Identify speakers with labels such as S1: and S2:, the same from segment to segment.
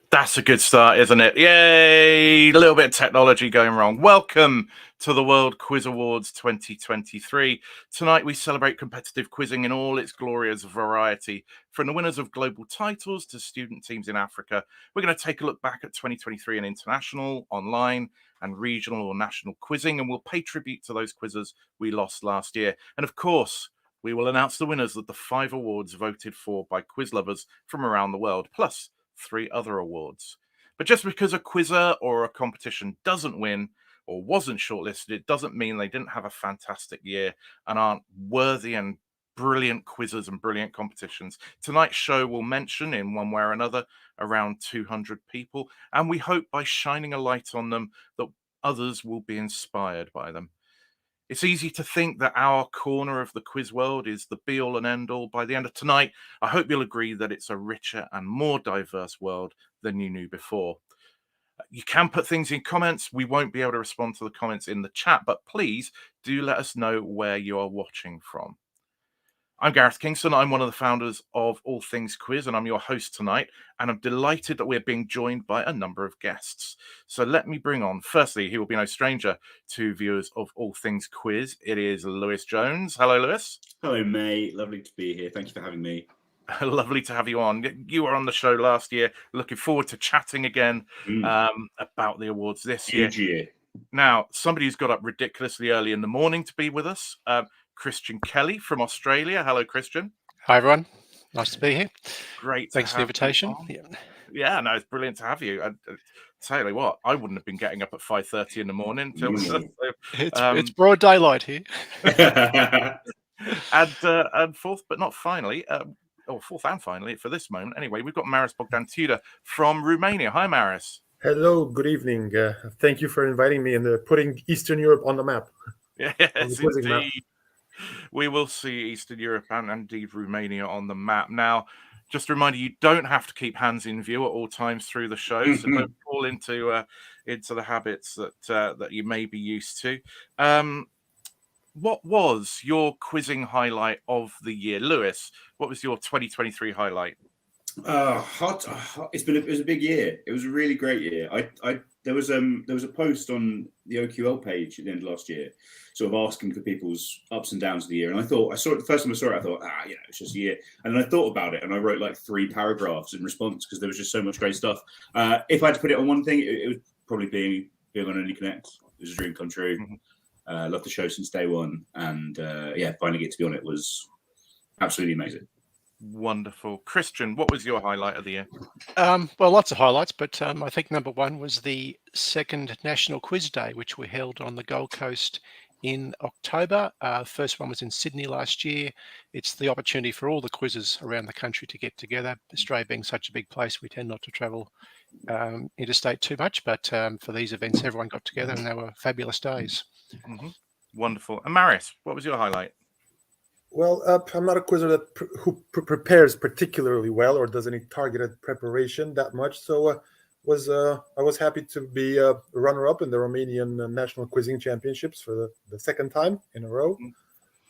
S1: That's a good start, isn't it? Yay! A little bit of technology going wrong. Welcome to the World Quiz Awards 2023. Tonight we celebrate competitive quizzing in all its glorious variety. From the winners of global titles to student teams in Africa, we're going to take a look back at 2023 in international, online, and regional or national quizzing, and we'll pay tribute to those quizzers we lost last year. And of course, we will announce the winners of the 5 awards voted for by quiz lovers from around the world, plus 3 other awards. But just because a quizzer or a competition doesn't win or wasn't shortlisted, it doesn't mean they didn't have a fantastic year and aren't worthy and brilliant quizzes and brilliant competitions. Tonight's show will mention, in one way or another, around 200 people, and we hope by shining a light on them that others will be inspired by them. It's easy to think that our corner of the quiz world is the be-all and end-all. By the end of tonight, I hope you'll agree that it's a richer and more diverse world than you knew before. You can put things in comments. We won't be able to respond to the comments in the chat, but please do let us know where you are watching from. I'm Gareth Kingston. I'm one of the founders of All Things Quiz, and I'm your host tonight. And I'm delighted that we're being joined by a number of guests. So let me bring on, firstly, he will be no stranger to viewers of All Things Quiz. It is Lewis Jones. Hello, Lewis.
S2: Hello, mate. Lovely to be here. Thank you for having me.
S1: Lovely to have you on. You were on the show last year. Looking forward to chatting again about the awards this year. Now, somebody who's got up ridiculously early in the morning to be with us, Christian Kelly from Australia. Hello, Christian.
S3: Hi, everyone. Nice to be here.
S1: Great.
S3: Thanks for the invitation.
S1: Yeah, no, it's brilliant to have you. And tell you what, I wouldn't have been getting up at 5:30 in the morning.
S3: It's broad daylight here.
S1: and fourth, but not finally, or fourth and finally for this moment. Anyway, we've got Marius Tudor from Romania. Hi, Marius.
S4: Hello, good evening. Thank you for inviting me and putting Eastern Europe on the map.
S1: Yes, indeed. We will see Eastern Europe and indeed Romania on the map. Now, just a reminder, you don't have to keep hands in view at all times through the show, so don't fall into the habits that you may be used to. What was your quizzing highlight of the year, Lewis? What was your 2023 highlight?
S2: It was a big year. It was a really great year. There was a post on the OQL page at the end of last year, sort of asking for people's ups and downs of the year. And I saw it the first time I saw it, I thought, it's just a year. And then I thought about it, and I wrote like 3 paragraphs in response because there was just so much great stuff. If I had to put it on one thing, it would probably be being on Only Connect. It was a dream come true. Loved the show since day one, and finding it to be on it was absolutely amazing.
S1: Wonderful. Christian, what was your highlight of the year?
S3: Well, lots of highlights, but I think number one was the second National Quiz Day, which we held on the Gold Coast in October. First one was in Sydney last year. It's the opportunity for all the quizzes around the country to get together. Australia being such a big place, we tend not to travel interstate too much, but for these events, everyone got together and they were fabulous days.
S1: Wonderful. And Marius, what was your highlight?
S4: Well, I'm not a quizzer who prepares particularly well or does any targeted preparation that much. So I was happy to be a runner-up in the Romanian National Quizzing Championships for the second time in a row,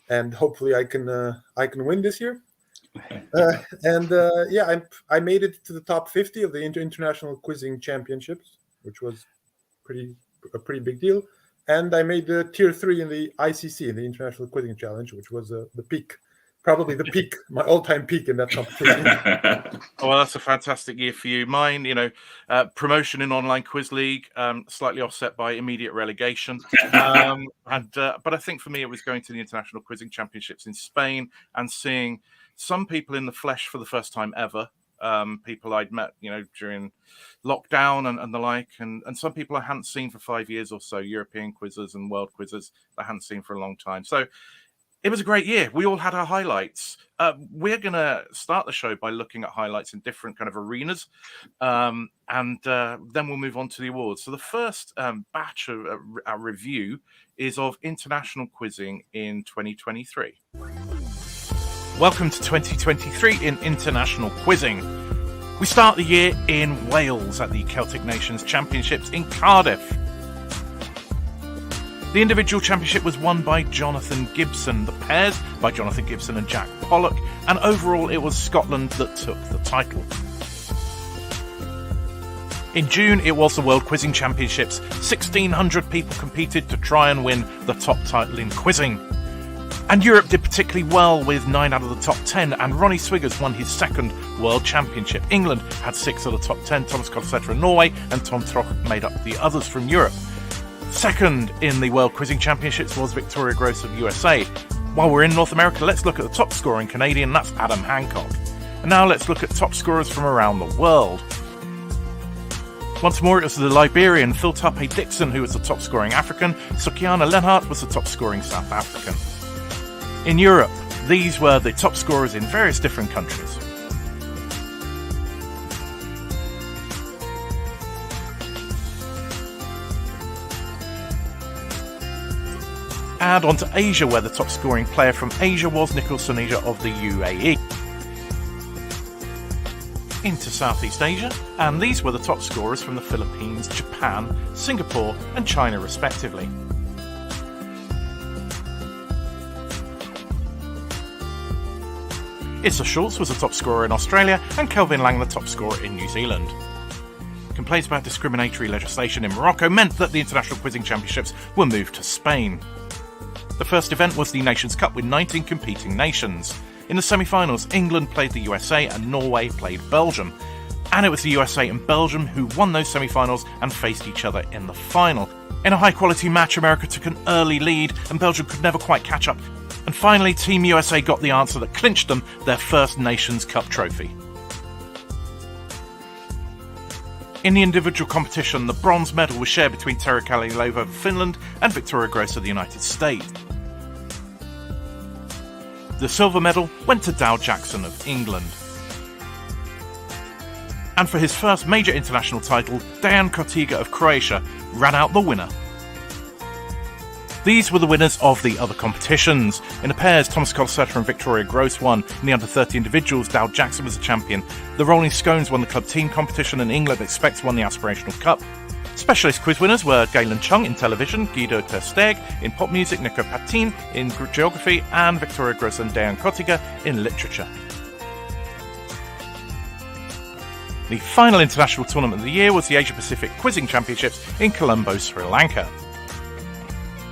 S4: and hopefully I can win this year. I made it to the top 50 of the International Quizzing Championships, which was a pretty big deal. And I made the tier 3 in the ICC, in the International Quizzing Challenge, which was the peak, probably the peak, my all-time peak in that competition.
S1: Well, that's a fantastic year for you. Mine, promotion in Online Quiz League, slightly offset by immediate relegation. But I think for me, it was going to the International Quizzing Championships in Spain and seeing some people in the flesh for the first time ever. People I'd met, during lockdown and the like, and some people I hadn't seen for 5 years or so, European quizzers and world quizzers I hadn't seen for a long time. So it was a great year. We all had our highlights. We're going to start the show by looking at highlights in different kind of arenas, and then we'll move on to the awards. So the first batch of our review is of international quizzing in 2023. Welcome to 2023 in international quizzing. We start the year in Wales at the Celtic Nations Championships in Cardiff. The individual championship was won by Jonathan Gibson, the pairs by Jonathan Gibson and Jack Pollock, and overall it was Scotland that took the title. In June, it was the World Quizzing Championships. 1,600 people competed to try and win the top title in quizzing. And Europe did particularly well with 9 out of the top 10, and Ronnie Swiggers won his second World Championship. England had 6 of the top 10, Thomas Kolsetter of Norway and Tom Troch made up the others from Europe. Second in the World Quizzing Championships was Victoria Gross of USA. While we're in North America, let's look at the top scorer in Canadian, that's Adam Hancock. And now let's look at top scorers from around the world. Once more, it was the Liberian Phil Tape Dixon who was the top scoring African. Sukiana Lenhart was the top scoring South African. In Europe, these were the top scorers in various different countries. Add on to Asia, where the top scoring player from Asia was Nikol Sunija of the UAE. Into Southeast Asia, and these were the top scorers from the Philippines, Japan, Singapore and China respectively. Issa Schultz was the top scorer in Australia and Kelvin Lang the top scorer in New Zealand. Complaints about discriminatory legislation in Morocco meant that the International Quizzing Championships were moved to Spain. The first event was the Nations Cup with 19 competing nations. In the semi-finals, England played the USA and Norway played Belgium. And it was the USA and Belgium who won those semi-finals and faced each other in the final. In a high-quality match, America took an early lead and Belgium could never quite catch up. And finally, Team USA got the answer that clinched them their first Nations Cup trophy. In the individual competition, the bronze medal was shared between Terra Kalilova of Finland and Victoria Gross of the United States. The silver medal went to Dow Jackson of England. And for his first major international title, Dejan Kotiga of Croatia ran out the winner. These were the winners of the other competitions. In the pairs, Thomas Kolsetter and Victoria Gross won. In the under-30 individuals, Dow Jackson was the champion. The Rolling Scones won the club team competition and England Expects won the Aspirational Cup. Specialist quiz winners were Galen Chung in television, Guido ter Steg in pop music, Nico Patin in geography, and Victoria Gross and Dejan Kotiga in literature. The final international tournament of the year was the Asia Pacific Quizzing Championships in Colombo, Sri Lanka.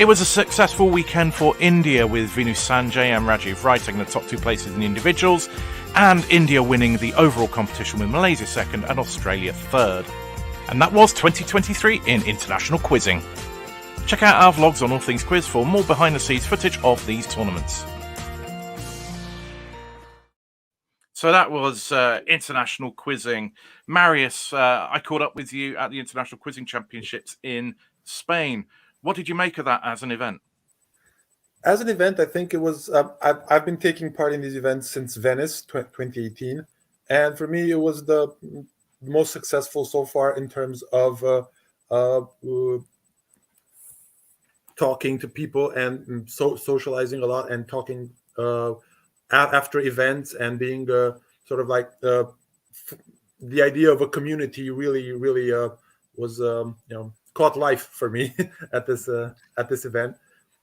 S1: It was a successful weekend for India, with Vinu Sanjay and Rajiv Rai taking the top 2 places in the individuals, and India winning the overall competition with Malaysia second and Australia third. And that was 2023 in international quizzing. Check out our vlogs on All Things Quiz for more behind-the-scenes footage of these tournaments. So that was international quizzing. Marius, I caught up with you at the International Quizzing Championships in Spain. What did you make of that as an event?
S4: As an event, I think it was. I've been taking part in these events since Venice 2018, and for me, it was the most successful so far in terms of talking to people and socializing a lot and talking after events and being sort of like the idea of a community really was caught life for me at this event.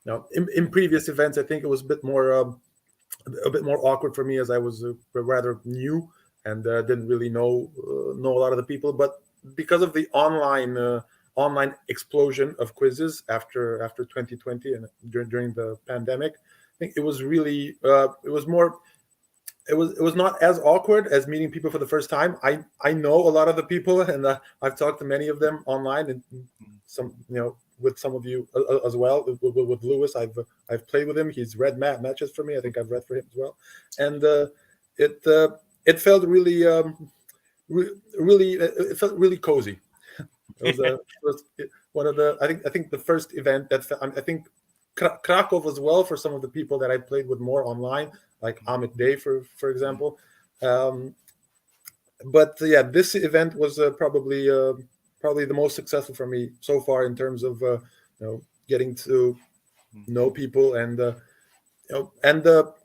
S4: Now, in previous events, I think it was a bit more awkward for me as I was rather new and didn't really know a lot of the people. But because of the online explosion of quizzes after 2020 and during the pandemic, I think it was really it was not as awkward as meeting people for the first time. I know a lot of the people, and I've talked to many of them online, and some with some of you as well. With Lewis, I've played with him. He's read matches for me. I think I've read for him as well, and it felt really it felt really cozy. It was one of the I think the first event that I think Krakow as well for some of the people that I played with more online, like Amit Day for example. But yeah, this event was probably the most successful for me so far in terms of getting to know people, and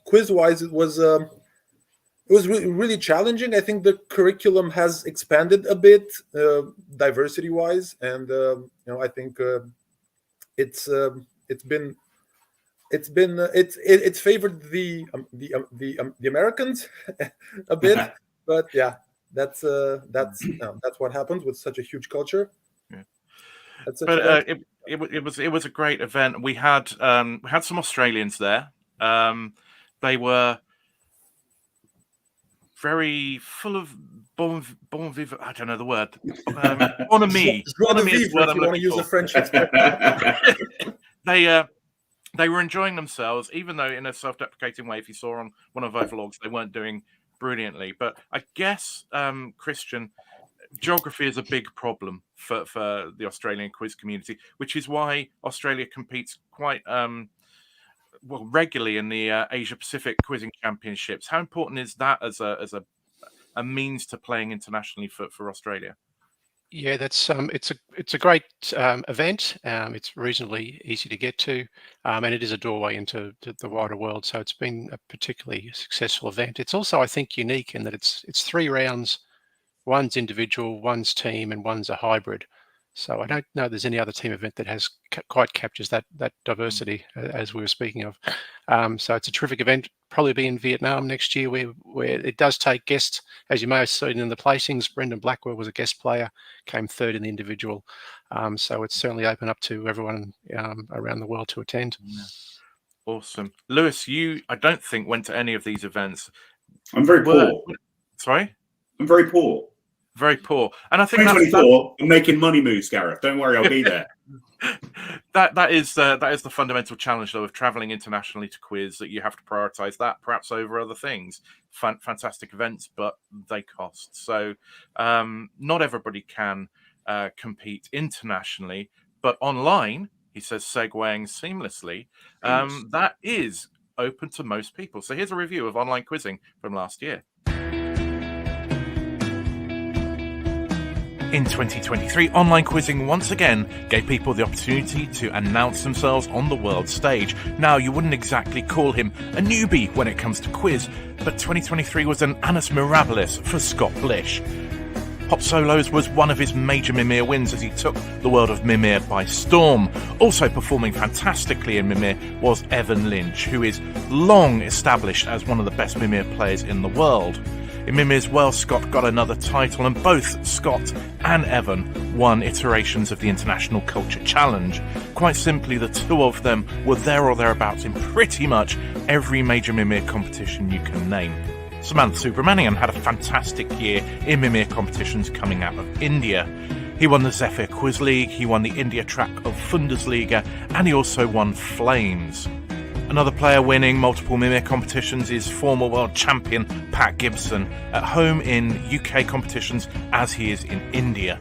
S4: quiz wise it was really challenging. I think the curriculum has expanded a bit diversity wise, and I think it's favored the Americans a bit, but yeah, that's what happens with such a huge culture.
S1: Yeah.
S4: That's such
S1: But
S4: a-
S1: it was a great event. We had some Australians there. They were very full of bon vivant. I don't know the word. Bonhomie.
S4: Joie de
S1: Bonhomie is the
S4: vivre,
S1: word
S4: if
S1: I'm
S4: you want to
S1: looking
S4: use a
S1: for.
S4: French expression.
S1: They were enjoying themselves, even though in a self-deprecating way. If you saw on one of our vlogs, they weren't doing brilliantly. But I guess, Christian, geography is a big problem for the Australian quiz community, which is why Australia competes quite regularly in the Asia Pacific Quizzing Championships. How important is that as a means to playing internationally for Australia?
S3: Yeah, that's it's a great event. It's reasonably easy to get to, and it is a doorway into the wider world. So it's been a particularly successful event. It's also, I think, unique in that it's 3 rounds. One's individual, one's team, and one's a hybrid. So I don't know there's any other team event that has quite captures that diversity as we were speaking of. So it's a terrific event. Probably be in Vietnam next year, where it does take guests, as you may have seen in the placings. Brendan Blackwell was a guest player, came third in the individual. So it's certainly open up to everyone around the world to attend.
S1: Yeah. Awesome, Lewis. You, I don't think, went to any of these events.
S2: I'm very poor.
S1: Sorry,
S2: I'm very poor.
S1: Very poor, and I think
S2: 2024. I'm making money moves, Gareth. Don't worry, I'll be there.
S1: that is the fundamental challenge, though, of traveling internationally to quiz, that you have to prioritize that perhaps over other things. Fantastic events, but they cost. So not everybody can compete internationally, but online, he says, segueing seamlessly, that is open to most people. So here's a review of online quizzing from last year. In 2023, online quizzing once again gave people the opportunity to announce themselves on the world stage. Now, you wouldn't exactly call him a newbie when it comes to quiz, but 2023 was an annus mirabilis for Scott Blish. Pop Solos was one of his major Mimir wins as he took the world of Mimir by storm. Also performing fantastically in Mimir was Evan Lynch, who is long established as one of the best Mimir players in the world. In Mimir as well, Scott got another title, and both Scott and Evan won iterations of the International Culture Challenge. Quite simply, the two of them were there or thereabouts in pretty much every major Mimir competition you can name. Samantha Subramanian had a fantastic year in Mimir competitions coming out of India. He won the Zephyr Quiz League, he won the India track of Fundesliga, and he also won Flames. Another player winning multiple Mimir competitions is former world champion Pat Gibson, at home in UK competitions as he is in India.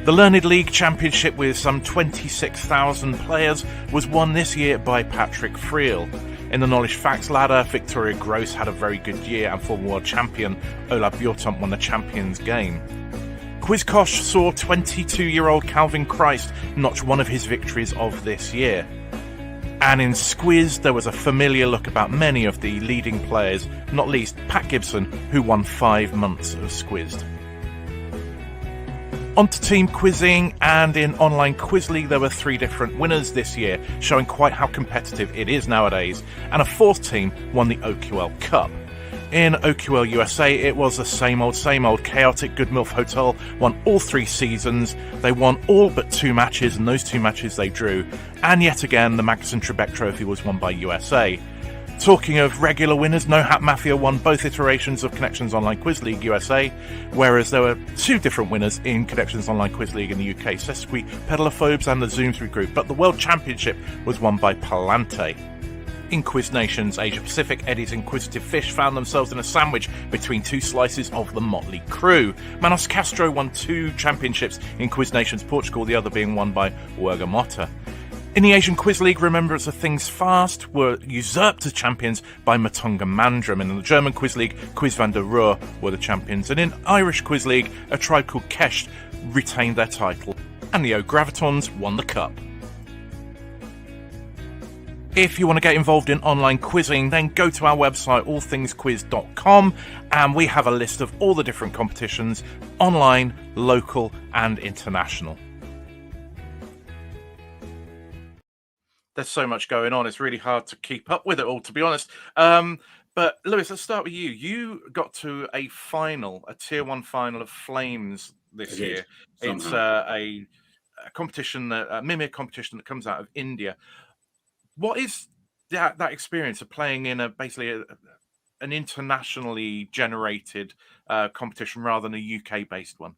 S1: The Learned League Championship, with some 26,000 players, was won this year by Patrick Friel. In the Knowledge Facts ladder, Victoria Gross had a very good year, and former world champion Ola Bjortomp won the Champions Game. Quizkosh saw 22-year-old Calvin Christ notch one of his victories of this year. And in Squiz, there was a familiar look about many of the leading players, not least Pat Gibson, who won 5 months of Squizzed. On to team quizzing, and in Online Quiz League there were 3 different winners this year, showing quite how competitive it is nowadays, and a 4th team won the OQL Cup. In OQL USA, it was the same old. Chaotic Good MILF Hotel won all 3 seasons. They won all but 2 matches, and those 2 matches they drew. And yet again, the Magnuson Trebek Trophy was won by USA. Talking of regular winners, No Hat Mafia won both iterations of Connections Online Quiz League USA, whereas there were 2 different winners in Connections Online Quiz League in the UK, Sesqui Pedalophobes and the Zoom 3 group, but the World Championship was won by Palante. In Quiz Nations Asia Pacific, Eddie's Inquisitive Fish found themselves in a sandwich between 2 slices of the Motley Crew. Manos Castro won 2 championships in Quiz Nations Portugal, the other being won by Werga Motta. In the Asian Quiz League, Remembrance of Things Fast were usurped as champions by Matonga Mandram. In the German Quiz League, Quiz van der Rohe were the champions. And in Irish Quiz League, a tribe called Kesht retained their title, and the O'Gravitons won the cup. If you want to get involved in online quizzing, then go to our website, allthingsquiz.com, and we have a list of all the different competitions, online, local, and international. There's so much going on, it's really hard to keep up with it all, to be honest. But Lewis, let's start with you. You got to a final, a tier 1 final of Flames this year. It's a competition, a Mimir competition that comes out of India. What is that experience of playing in basically an internationally generated competition rather than a UK-based one?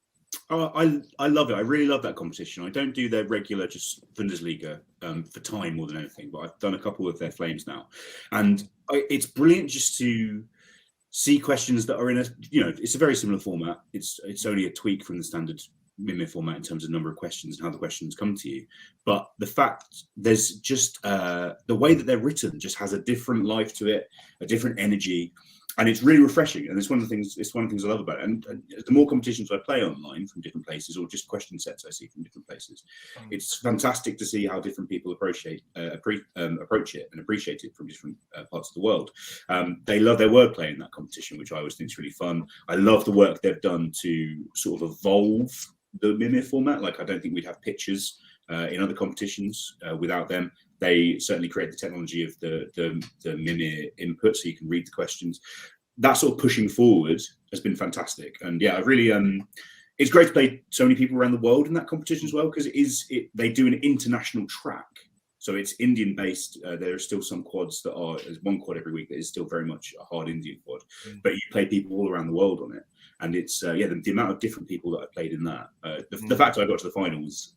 S2: Oh, I love it. I really love that competition. I don't do their regular just Bundesliga for time more than anything, but I've done a couple of their Flames now, and it's brilliant just to see questions that are in it's a very similar format. It's only a tweak from the standard Mimir format in terms of number of questions and how the questions come to you, but the fact there's just the way that they're written just has a different life to it, a different energy. And it's really refreshing, and it's one of the things I love about it. And the more competitions I play online from different places, or just question sets I see from different places, it's fantastic to see how different people approach it and appreciate it from different parts of the world. They love their wordplay in that competition, which I always think is really fun. I love the work they've done to sort of evolve the Mimir format. Like, I don't think we'd have pictures in other competitions without them. They certainly create the technology of the Mimir input, so you can read the questions. That sort of pushing forward has been fantastic, and yeah, I really it's great to play so many people around the world in that competition as well, because they do an international track, so it's Indian based. There are still some quads there's one quad every week that is still very much a hard Indian quad, but you play people all around the world on it, and it's the amount of different people that I played in that. The fact I got to the finals,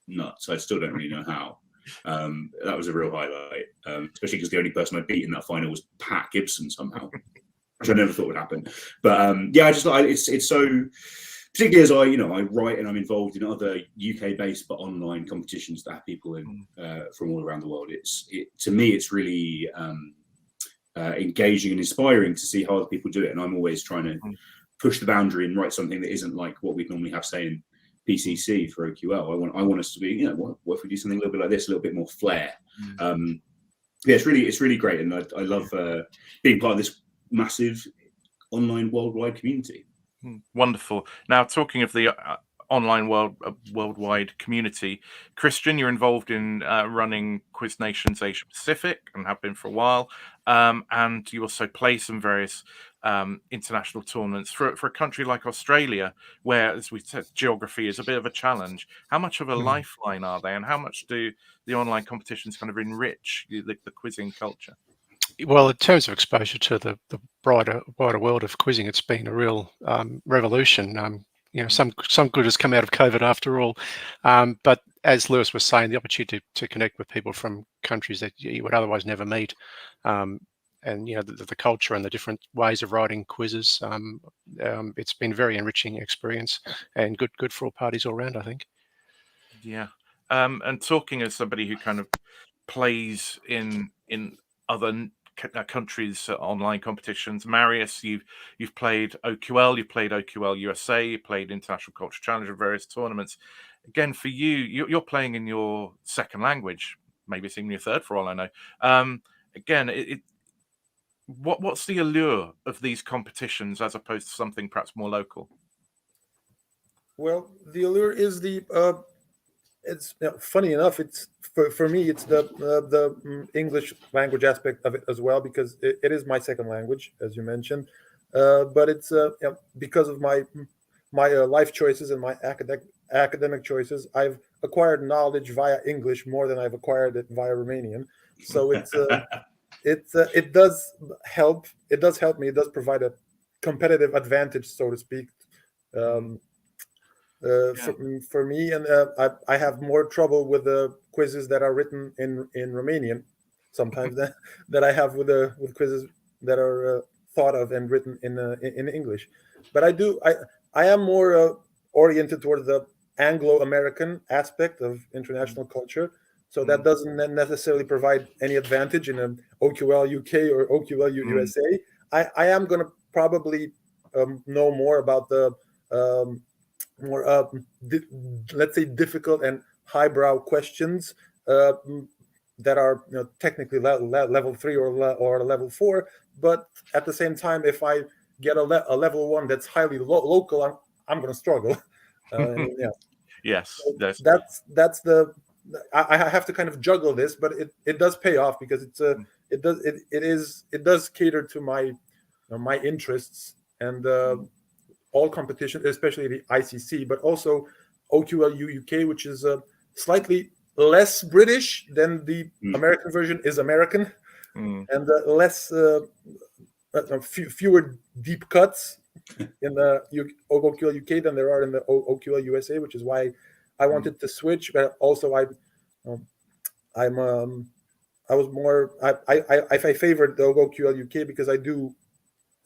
S2: nuts. I still don't really know how. That was a real highlight, especially because the only person I beat in that final was Pat Gibson somehow, which I never thought would happen. But I just like it's so, particularly as I write and I'm involved in other UK-based but online competitions that have people in from all around the world. To me it's really engaging and inspiring to see how other people do it, and I'm always trying to push the boundary and write something that isn't like what we'd normally have saying PCC for OQL. I want us to be, what if we do something a little bit like this, a little bit more flair. It's really great, and I love being part of this massive online worldwide community.
S1: Wonderful. Now, talking of the online worldwide community, Christian, you're involved in running Quiz Nations Asia Pacific and have been for a while, and you also play some various international tournaments for a country like Australia, where, as we said, geography is a bit of a challenge. How much of a lifeline are they, and how much do the online competitions kind of enrich the quizzing culture?
S3: Well, in terms of exposure to the wider world of quizzing, it's been a real revolution. Some good has come out of COVID after all. But as Lewis was saying, the opportunity to connect with people from countries that you would otherwise never meet, and the culture and the different ways of writing quizzes, it's been a very enriching experience and good for all parties all around, I think.
S1: Yeah. And talking as somebody who kind of plays in other countries' online competitions, Marius, you've played OQL, you've played OQL USA, you played International Culture Challenge and various tournaments. Again, for you're playing in your second language, maybe it's in your third for all I know. Again, what's the allure of these competitions as opposed to something perhaps more local?
S4: Well, the allure is it's funny enough. It's for me. It's the English language aspect of it as well, because it is my second language, as you mentioned. But it's because of my life choices and my academic choices, I've acquired knowledge via English more than I've acquired it via Romanian. So it does help. It does help me. It does provide a competitive advantage, so to speak. For me, and I have more trouble with the quizzes that are written in Romanian sometimes that I have with quizzes that are thought of and written in English. But I am more oriented toward the Anglo-American aspect of international culture. So that doesn't necessarily provide any advantage in an OQL UK or OQL USA. I am going to probably know more about the more let's say difficult and highbrow questions that are technically level 3 or level 4, but at the same time, if I get a level 1 that's highly local, I'm going to struggle.
S1: Yes,
S4: so that's the I have to kind of juggle this, but it does pay off, because it does cater to my interests, and all competition, especially the ICC, but also OQLU UK, which is slightly less British than the American version is American, and less fewer deep cuts in the OQL UK than there are in the OQL USA, which is why I wanted to switch. But also, I favored the OQL UK because I do.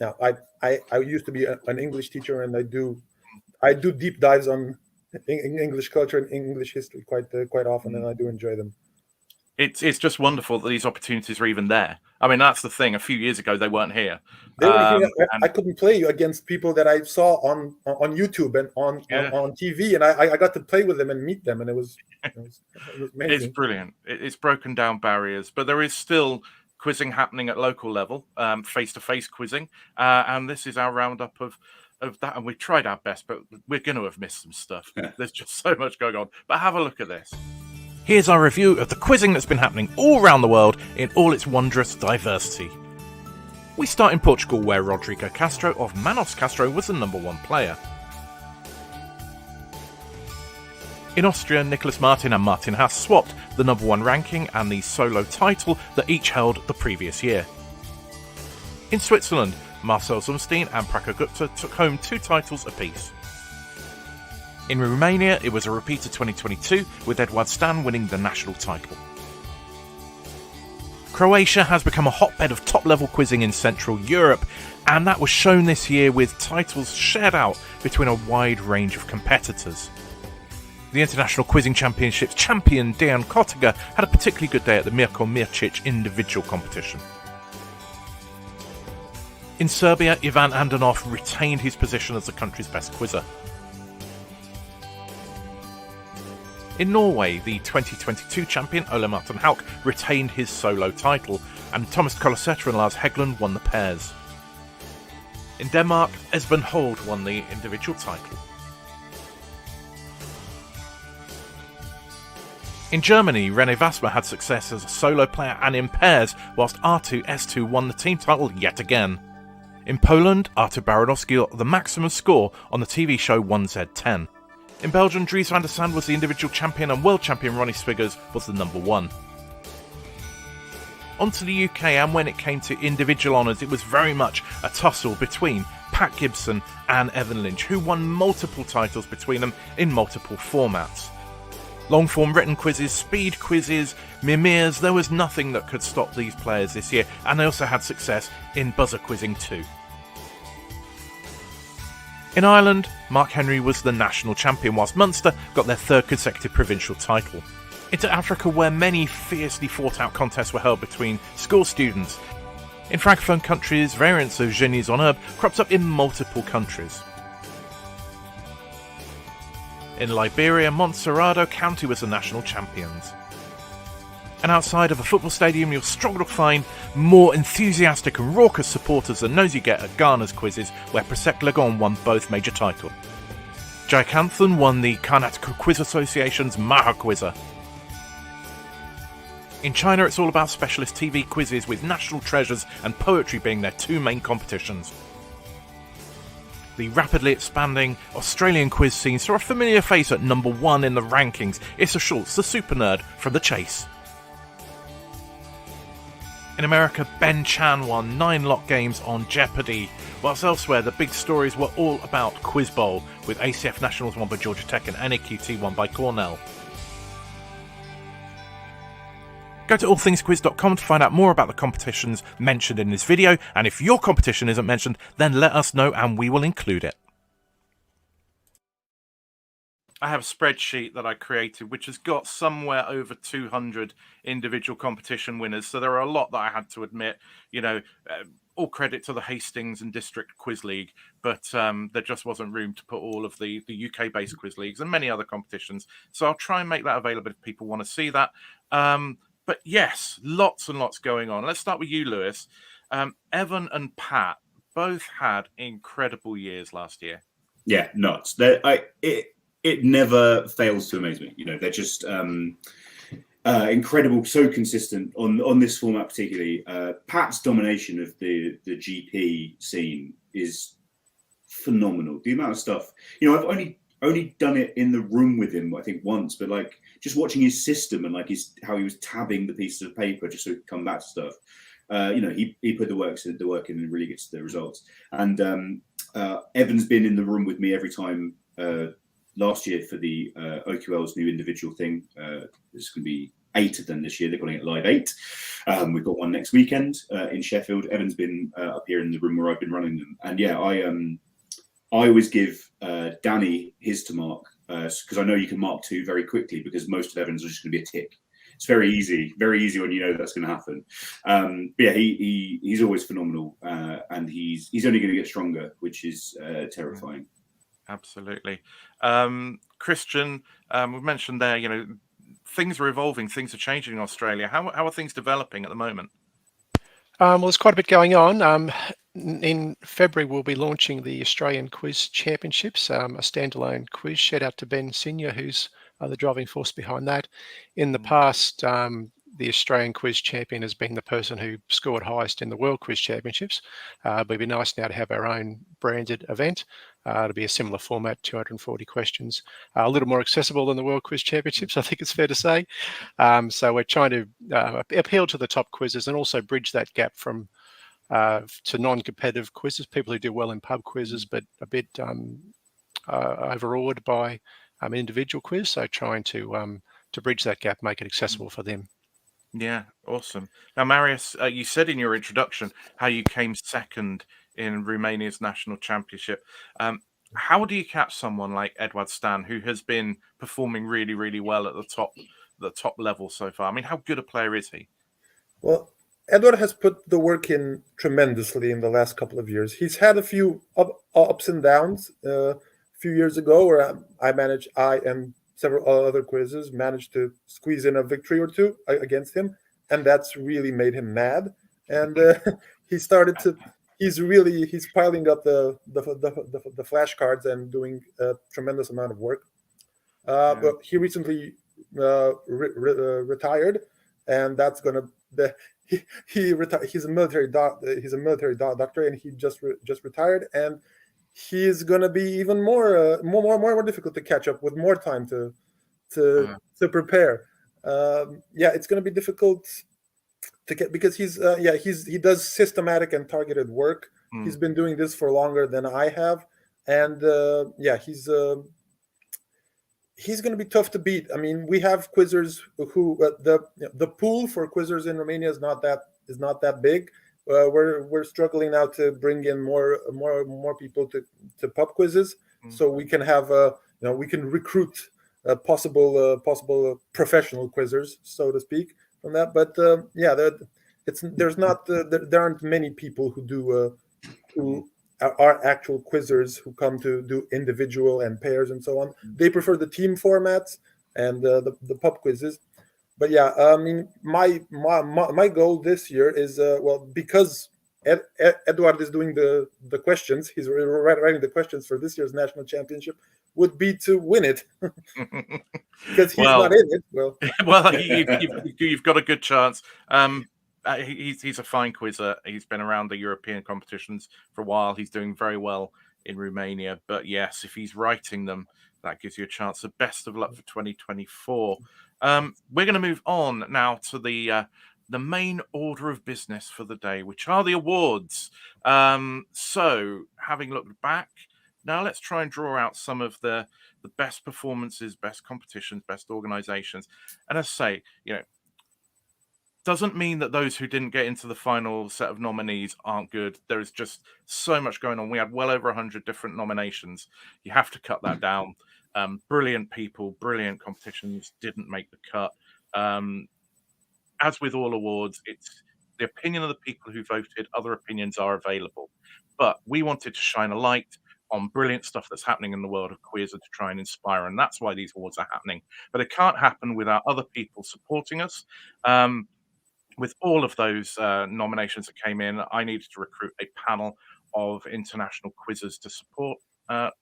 S4: Now, I used to be an English teacher, and I do deep dives on English culture and English history quite often, and I do enjoy them.
S1: It's just wonderful that these opportunities are even there. I mean, that's the thing. A few years ago, they weren't here.
S4: They were here. I couldn't play against people that I saw on YouTube and on TV, and I got to play with them and meet them, and it was amazing.
S1: It's brilliant. It's broken down barriers, but there is still quizzing happening at local level, face-to-face quizzing, and this is our roundup of that. And we tried our best, but we're going to have missed some stuff. There's just so much going on. But have a look at this. Here's our review of the quizzing that's been happening all around the world in all its wondrous diversity. We start in Portugal, where Rodrigo Castro of Manos Castro was the #1 player. In Austria, Nicholas Martin and Martin Haas swapped the #1 ranking and the solo title that each held the previous year. In Switzerland, Marcel Zumstein and Prako Gupta took home 2 titles apiece. In Romania, it was a repeat of 2022, with Eduard Stan winning the national title. Croatia has become a hotbed of top-level quizzing in Central Europe, and that was shown this year with titles shared out between a wide range of competitors. The International Quizzing Championships champion Dejan Kotiga had a particularly good day at the Mirko Mircic individual competition. In Serbia, Ivan Andanov retained his position as the country's best quizzer. In Norway, the 2022 champion Ole Martin Hauk retained his solo title, and Thomas Kolosetra and Lars Hegland won the pairs. In Denmark, Esben Hold won the individual title. In Germany, René Vasmer had success as a solo player and in pairs, whilst R2S2 won the team title yet again. In Poland, Artur Baranowski got the maximum score on the TV show 1Z10. In Belgium, Dries van der Sande was the individual champion and world champion Ronnie Swiggers was the #1. On to the UK, and when it came to individual honours, it was very much a tussle between Pat Gibson and Evan Lynch, who won multiple titles between them in multiple formats. Long-form written quizzes, speed quizzes, mimirs, there was nothing that could stop these players this year, and they also had success in buzzer quizzing too. In Ireland, Mark Henry was the national champion, whilst Munster got their 3rd consecutive provincial title. Into Africa, where many fiercely fought-out contests were held between school students. In francophone countries, variants of Genies en Herbe cropped up in multiple countries. In Liberia, Montserrado County was the national champions. And outside of a football stadium, you'll struggle to find more enthusiastic and raucous supporters than those you get at Ghana's quizzes, where Presec Legon won both major titles. Jayakanthan won the Karnataka Quiz Association's Maha Quizzer. In China, it's all about specialist TV quizzes, with National Treasures and Poetry being their 2 main competitions. The rapidly expanding Australian quiz scene saw a familiar face at #1 in the rankings, Issa Schultz, the super nerd from The Chase. In America, Ben Chan won 9 lock games on Jeopardy! Whilst elsewhere, the big stories were all about Quiz Bowl, with ACF Nationals won by Georgia Tech and NAQT won by Cornell. Go to allthingsquiz.com to find out more about the competitions mentioned in this video, and if your competition isn't mentioned, then let us know and we will include it. I have a spreadsheet that I created which has got somewhere over 200 individual competition winners, so there are a lot that I had to admit, all credit to the Hastings and District Quiz League, but there just wasn't room to put all of the UK-based quiz leagues and many other competitions, so I'll try and make that available if people want to see that. But yes, lots and lots going on. Let's start with you, Lewis. Evan and Pat both had incredible years last year.
S2: Yeah, nuts. It never fails to amaze me. They're just incredible, so consistent on this format particularly. Pat's domination of the GP scene is phenomenal. The amount of stuff, I've only done it in the room with him, I think once, but like just watching his system and like how he was tabbing the pieces of paper just so he could come back to stuff. He put the work in and really gets the results. And Evan's been in the room with me every time. Last year for the OQL's new individual thing. There's going to be 8 of them this year. They're calling it Live 8. We've got one next weekend in Sheffield. Evan's been up here in the room where I've been running them. And yeah, I always give Danny his to mark because I know you can mark 2 very quickly because most of Evan's are just going to be a tick. It's very easy when you know that's going to happen. But yeah, he's always phenomenal, and he's only going to get stronger, which is terrifying.
S1: Absolutely. Christian, we've mentioned there, things are evolving, things are changing in Australia. How are things developing at the moment?
S3: Well, there's quite a bit going on. In February, we'll be launching the Australian Quiz Championships, a standalone quiz. Shout out to Ben Senior, who's the driving force behind that. In the past, the Australian Quiz Champion has been the person who scored highest in the World Quiz Championships. But it'd be nice now to have our own branded event. It'll be a similar format, 240 questions, a little more accessible than the World Quiz Championships, I think it's fair to say. So we're trying to appeal to the top quizzes and also bridge that gap from to non-competitive quizzes, people who do well in pub quizzes, but a bit overawed by individual quiz. So trying to bridge that gap, make it accessible for them.
S1: Yeah, awesome. Now, Marius, you said in your introduction how you came second in Romania's national championship. How do you catch someone like Eduard Stan, who has been performing really, really well at the top level so far? I mean, how good a player is he?
S4: Well, Eduard has put the work in tremendously in the last couple of years. He's had a few ups and downs. A few years ago, where I and several other quizzes managed to squeeze in a victory or 2 against him, and that's really made him mad. And he started to. He's piling up the flashcards and doing a tremendous amount of work. But he recently retired, and that's gonna. He's a military doctor, and he just retired, and he's gonna be even more difficult to catch up with more time to prepare. It's gonna be difficult to get because he does systematic and targeted work. He's been doing this for longer than I have, and he's going to be tough to beat. I mean, we have quizzers who the pool for quizzers in Romania is not that big. We're struggling now to bring in more people to pub quizzes, so we can have we can recruit possible professional quizzers, so to speak, from that. But there aren't many people who do who are actual quizzers who come to do individual and pairs and so on. They prefer the team formats and the pub quizzes. But yeah, I mean, my goal this year is because Eduard is doing the questions. He's writing the questions for this year's national championship. Would be to win it because he's not in it.
S1: Well, you've got a good chance. He's a fine quizzer. He's been around the European competitions for a while. He's doing very well in Romania. But yes, if he's writing them, that gives you a chance. So best of luck for 2024. We're going to move on now to the main order of business for the day, which are the awards. So having looked back, now let's try and draw out some of the best performances, best competitions, best organizations. And as I say, doesn't mean that those who didn't get into the final set of nominees aren't good. There is just so much going on. We had well over 100 different nominations. You have to cut that down. Brilliant people, brilliant competitions didn't make the cut. As with all awards, it's the opinion of the people who voted. Other opinions are available. But we wanted to shine a light on brilliant stuff that's happening in the world of quiz and to try and inspire. And that's why these awards are happening. But it can't happen without other people supporting us. With all of those nominations that came in, I needed to recruit a panel of international quizzes to support us,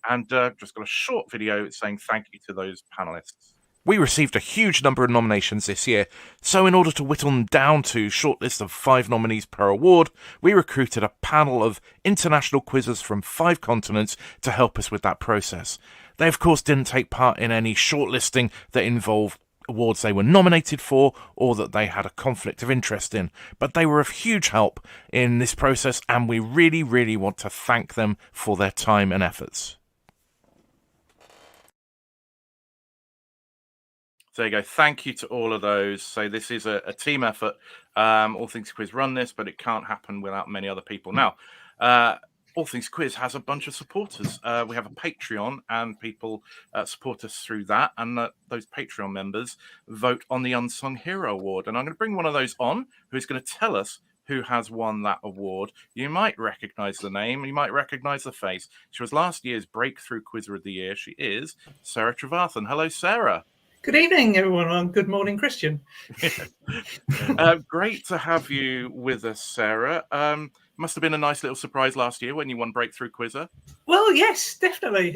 S1: and just got a short video saying thank you to those panelists. We received a huge number of nominations this year, so in order to whittle them down to a shortlist of 5 nominees per award, we recruited a panel of international quizzers from 5 continents to help us with that process. They of course didn't take part in any shortlisting that involved awards they were nominated for or that they had a conflict of interest in, but they were of huge help in this process, and we really, really want to thank them for their time and efforts. So there you go. Thank you to all of those. So this is a team effort. All Things Quiz run this, but it can't happen without many other people. Now, All Things Quiz has a bunch of supporters. We have a Patreon, and people support us through that. And those Patreon members vote on the Unsung Hero Award. And I'm going to bring one of those on, who's going to tell us who has won that award. You might recognize the name. You might recognize the face. She was last year's Breakthrough Quizzer of the Year. She is Sarah Trevarthen. Hello, Sarah.
S5: Good evening, everyone, and good morning, Christian.
S1: Great to have you with us, Sarah. Must have been a nice little surprise last year when you won Breakthrough Quizzer.
S5: Well, yes, definitely.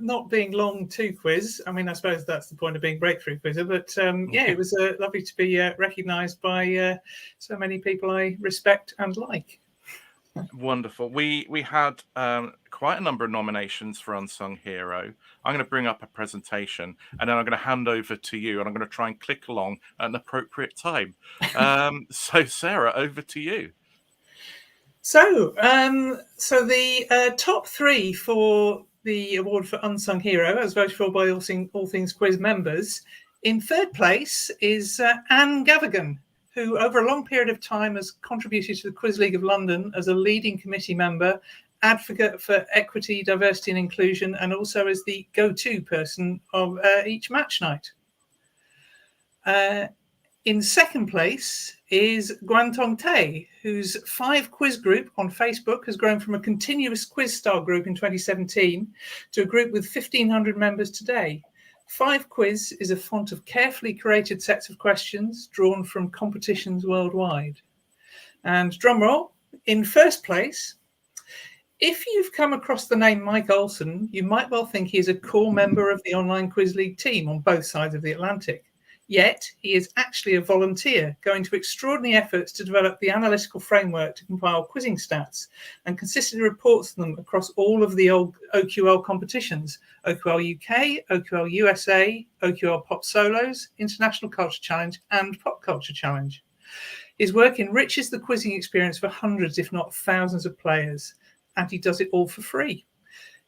S5: Not being long to quiz. I mean, I suppose that's the point of being Breakthrough Quizzer. But yeah, it was lovely to be recognised by so many people I respect and like.
S1: Wonderful. We had quite a number of nominations for Unsung Hero. I'm going to bring up a presentation, and then I'm going to hand over to you, and I'm going to try and click along at an appropriate time. So, Sarah, over to you.
S5: So the top 3 for the award for Unsung Hero, as voted for by All Things Quiz members. In 3rd place is Anne Gavigan, who over a long period of time has contributed to the Quiz League of London as a leading committee member, advocate for equity, diversity and inclusion, and also as the go-to person of each match night. In 2nd place is Guantong Tay, whose 5 quiz group on Facebook has grown from a continuous quiz style group in 2017 to a group with 1,500 members today. 5 Quiz is a font of carefully curated sets of questions drawn from competitions worldwide. And drumroll, in 1st place, if you've come across the name Mike Olsen, you might well think he is a core member of the Online Quiz League team on both sides of the Atlantic. Yet, he is actually a volunteer, going to extraordinary efforts to develop the analytical framework to compile quizzing stats and consistently reports them across all of the old OQL competitions, OQL UK, OQL USA, OQL Pop Solos, International Culture Challenge, and Pop Culture Challenge. His work enriches the quizzing experience for hundreds, if not thousands of players, and he does it all for free.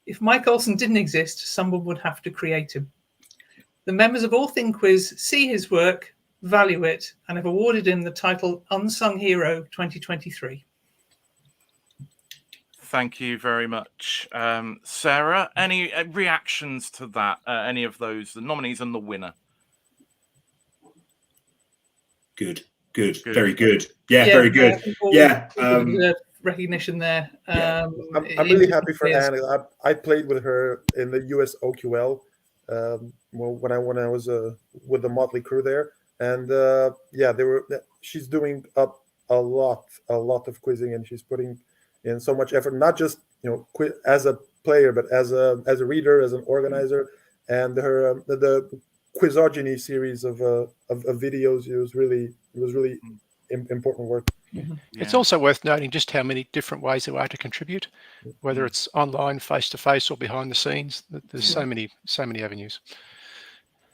S5: If Mike Olsen didn't exist, someone would have to create him. The members of All Thing Quiz see his work, value it, and have awarded him the title Unsung Hero 2023.
S1: Thank you very much. Sarah, any reactions to that? Any of those, the nominees and the winner?
S2: Good. Very good. Yeah, very good.
S5: Recognition there.
S4: I'm really happy for Anne. I played with her in the US OQL when I was with the Motley Crew there, and she's doing up a lot of quizzing, and she's putting in so much effort, not just as a player, but as a reader, as an organizer, and her the Quizogeny series of videos. It was really important work.
S3: Yeah. It's also worth noting just how many different ways there are to contribute, whether it's online, face-to-face, or behind the scenes. There's so many avenues.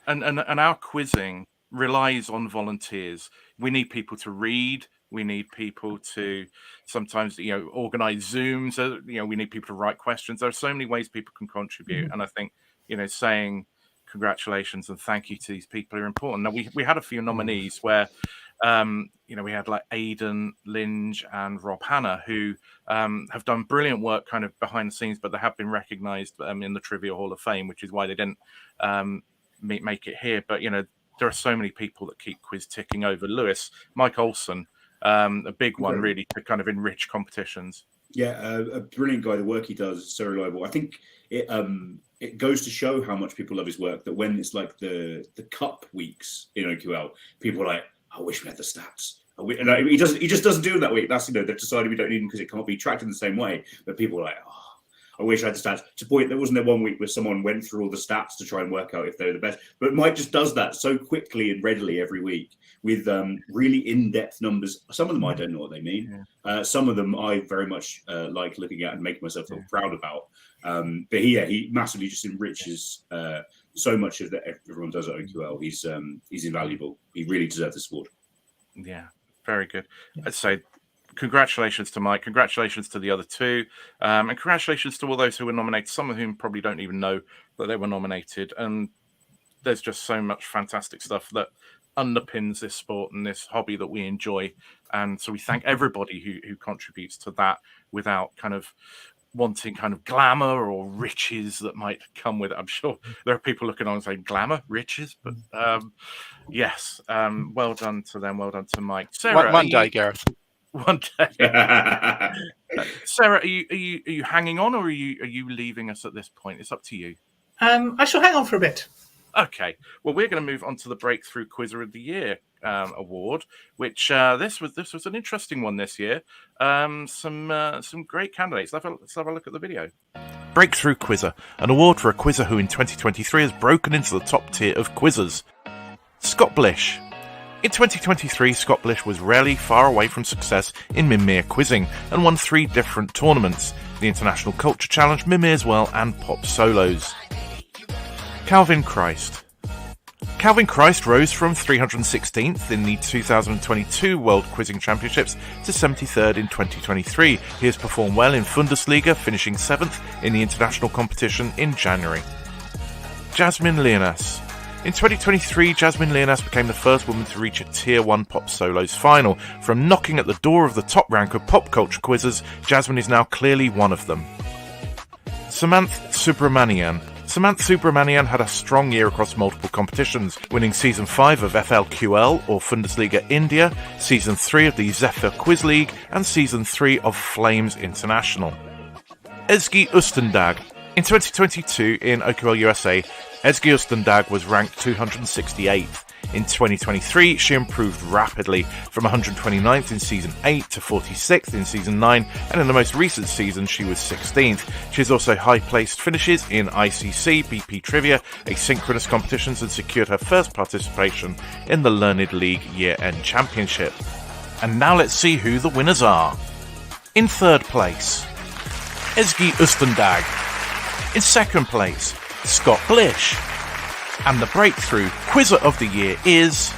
S1: And our quizzing relies on volunteers. We need people to read. We need people to sometimes, organize Zooms. We need people to write questions. There are so many ways people can contribute. And I think, saying congratulations and thank you to these people are important. Now, we had a few nominees where, we had like Aidan, Linge and Rob Hanna, who have done brilliant work kind of behind the scenes, but they have been recognized in the Trivia Hall of Fame, which is why they didn't make it here. But, there are so many people that keep quiz ticking over. Lewis, Mike Olsen, a big one really to kind of enrich competitions.
S2: Yeah, a brilliant guy. The work he does is so reliable. I think it goes to show how much people love his work, that when it's like the cup weeks in OQL, people are like, I wish we had the stats. And he just doesn't do it that week. That's they've decided we don't need him because it can't be tracked in the same way. But people are like, I wish I had the stats. To point, there wasn't there one week where someone went through all the stats to try and work out if they were the best. But Mike just does that so quickly and readily every week with really in-depth numbers. Some of them I don't know what they mean. Some of them I very much like looking at and making myself feel proud about. But he massively just enriches so much of that everyone does at OQL. He's invaluable. He really deserves this award.
S1: Yeah, very good. I'd say congratulations to Mike. Congratulations to the other two. And congratulations to all those who were nominated, some of whom probably don't even know that they were nominated. And there's just so much fantastic stuff that underpins this sport and this hobby that we enjoy. And so we thank everybody who contributes to that without kind of wanting kind of glamour or riches that might come with it. I'm sure there are people looking on and saying glamour, riches, but yes, well done to them. Well done to Mike. Sarah,
S3: one day, Gareth.
S1: One day. Sarah, are you hanging on, or are you leaving us at this point? It's up to you.
S5: I shall hang on for a bit.
S1: Okay. Well, we're going to move on to the Breakthrough Quizzer of the Year award, which this was an interesting one this year. Some great candidates. Let's have a look at the video. Breakthrough Quizzer, an award for a quizzer who in 2023 has broken into the top tier of quizzers. Scott Blish. In 2023, Scott Blish was rarely far away from success in Mimir quizzing and won 3 different tournaments: the International Culture Challenge, Mimir's Well, and Pop Solos. Calvin Christ. Calvin Christ rose from 316th in the 2022 World Quizzing Championships to 73rd in 2023. He has performed well in Bundesliga, finishing 7th in the international competition in January. Jasmine Leonas. In 2023, Jasmine Leonas became the first woman to reach a Tier 1 Pop Solos final. From knocking at the door of the top rank of pop culture quizzes, Jasmine is now clearly one of them. Samantha Subramanian. Samantha Subramanian had a strong year across multiple competitions, winning Season 5 of FLQL or Bundesliga India, Season 3 of the Zephyr Quiz League, and Season 3 of Flames International. Ezgi Ustendag. In 2022, in OQL USA, Ezgi Ustendag was ranked 268th. In 2023, she improved rapidly from 129th in Season 8 to 46th in Season 9, and in the most recent season, she was 16th. She has also high-placed finishes in ICC, BP Trivia, asynchronous competitions, and secured her first participation in the Learned League Year-End Championship. And now let's see who the winners are. In 3rd place, Ezgi Ustendag. In 2nd place, Scott Blish. And the Breakthrough Quizzer of the Year is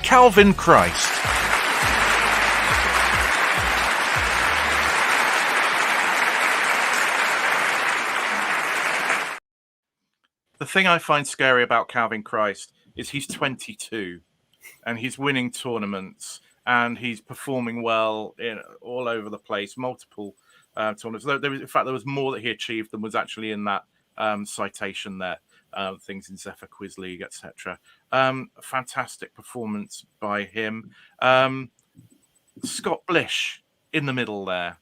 S1: Calvin Christ. The thing I find scary about Calvin Christ is he's 22 and he's winning tournaments and he's performing well in all over the place, multiple tournaments. In fact, there was more that he achieved than was actually in that citation there. Things in Zephyr Quiz League, etc. Fantastic performance by him. Scott Blish in the middle there.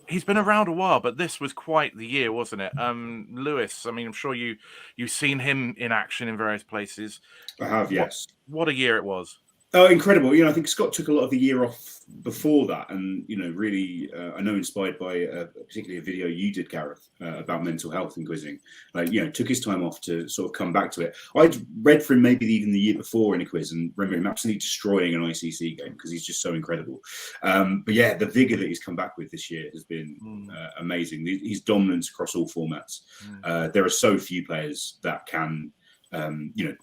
S1: He's been around a while, but this was quite the year, wasn't it? Lewis, I mean, I'm sure you've seen him in action in various places.
S2: I have, yes.
S1: What a year it was.
S2: Oh, incredible. I think Scott took a lot of the year off before that. And, really, I know inspired by particularly a video you did, Gareth, about mental health and quizzing. Took his time off to sort of come back to it. I'd read for him maybe even the year before in a quiz and remember him absolutely destroying an ICC game because he's just so incredible. But yeah, the vigor that he's come back with this year has been amazing. His dominance across all formats. There are so few players that can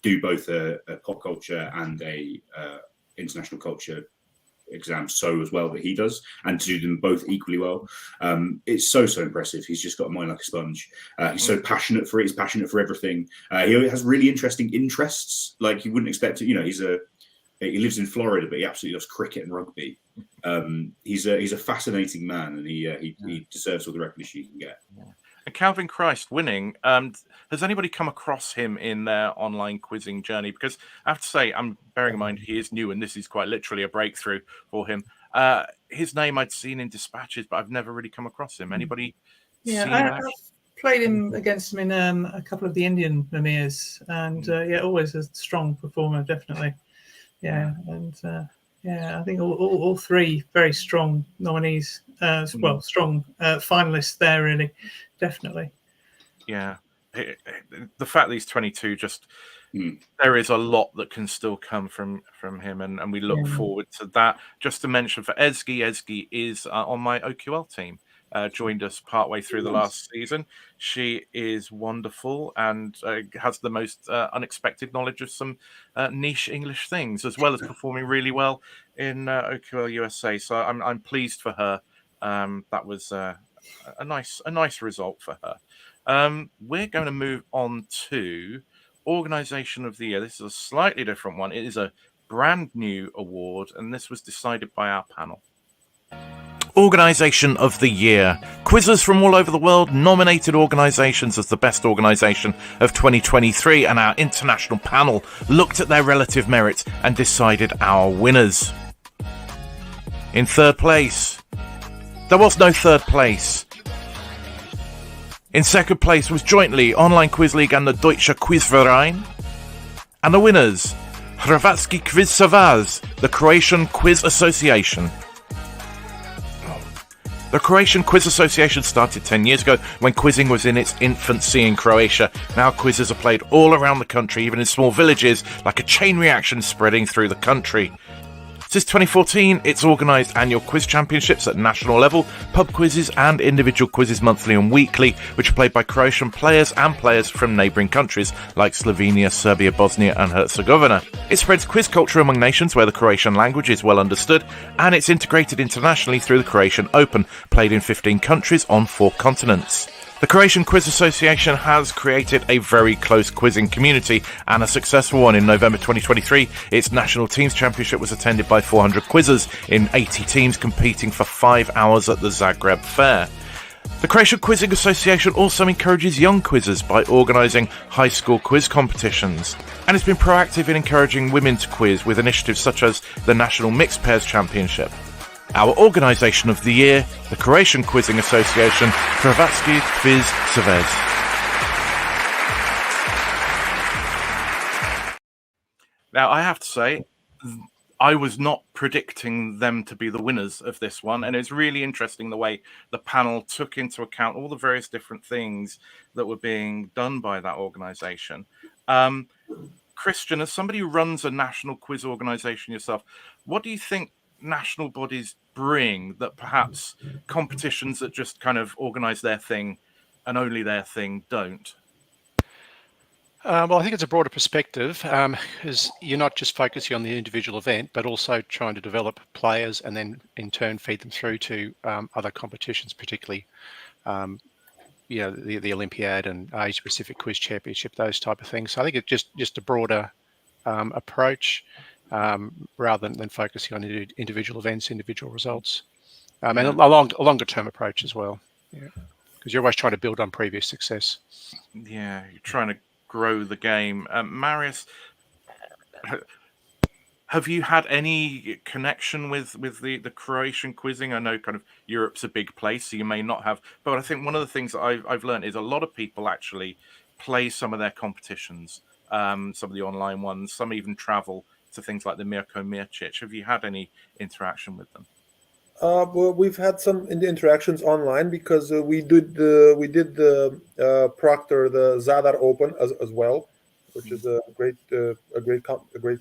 S2: do both a pop culture and a international culture exam so as well that he does, and to do them both equally well. It's so impressive. He's just got a mind like a sponge. He's so passionate for it. He's passionate for everything. He has really interesting interests. Like you wouldn't expect to. He lives in Florida, but he absolutely loves cricket and rugby. He's a fascinating man, and he deserves all the recognition he can get.
S1: And Calvin Christ winning. Has anybody come across him in their online quizzing journey? Because I have to say, I'm bearing in mind he is new, and this is quite literally a breakthrough for him. His name I'd seen in dispatches, but I've never really come across him. Anybody?
S5: I've played him against him in a couple of the Indian Mimirs, and always a strong performer, definitely. Yeah, and I think all 3 very strong nominees strong finalists there, really, definitely.
S1: Yeah, the fact that he's 22, just there is a lot that can still come from him, and we look forward to that. Just to mention for Ezgi is on my OQL team. Joined us partway through the last season. She is wonderful and has the most unexpected knowledge of some niche English things, as well as performing really well in OQL USA. So I'm pleased for her. That was a nice result for her. We're going to move on to Organisation of the Year. This is a slightly different one. It is a brand new award, and this was decided by our panel. Organisation of the Year. Quizzers from all over the world nominated organisations as the best organisation of 2023, and our international panel looked at their relative merits and decided our winners. In third place, there was no third place. In second place was jointly Online Quiz League and the Deutsche Quizverein. And the winners, Hrvatski Quiz Savaz, the Croatian Quiz Association. The Croatian Quiz Association started 10 years ago when quizzing was in its infancy in Croatia. Now quizzes are played all around the country, even in small villages, like a chain reaction spreading through the country. Since 2014, it's organised annual quiz championships at national level, pub quizzes and individual quizzes monthly and weekly, which are played by Croatian players and players from neighbouring countries like Slovenia, Serbia, Bosnia and Herzegovina. It spreads quiz culture among nations where the Croatian language is well understood, and it's integrated internationally through the Croatian Open, played in 15 countries on 4 continents. The Croatian Quiz Association has created a very close quizzing community, and a successful one. In November 2023, its National Teams Championship was attended by 400 quizzers in 80 teams competing for 5 hours at the Zagreb Fair. The Croatian Quizzing Association also encourages young quizzers by organising high school quiz competitions, and it's been proactive in encouraging women to quiz with initiatives such as the National Mixed Pairs Championship. Our Organisation of the Year, the Croatian Quizzing Association, Hrvatski Quiz Savez. Now, I have to say, I was not predicting them to be the winners of this one, and it's really interesting the way the panel took into account all the various different things that were being done by that organisation. Christian, as somebody who runs a national quiz organisation yourself, what do you think national bodies bring that perhaps competitions that just kind of organise their thing and only their thing don't?
S3: Well, I think it's a broader perspective, because you're not just focusing on the individual event, but also trying to develop players and then in turn feed them through to other competitions, particularly the Olympiad and Asia Pacific Quiz Championship, those type of things. So I think it's just a broader approach, rather than focusing on individual events, individual results, and a longer term approach as well. Yeah, because you're always trying to build on previous success.
S1: Yeah, you're trying to grow the game. Marius, have you had any connection with the Croatian quizzing? I know kind of Europe's a big place, so you may not have, but I think one of the things that I've learned is a lot of people actually play some of their competitions, some of the online ones, some even travel to things like the Mirko Mirčić. Have you had any interaction with them?
S4: Well, we've had some interactions online because we did the Proctor the Zadar Open as well, which is a great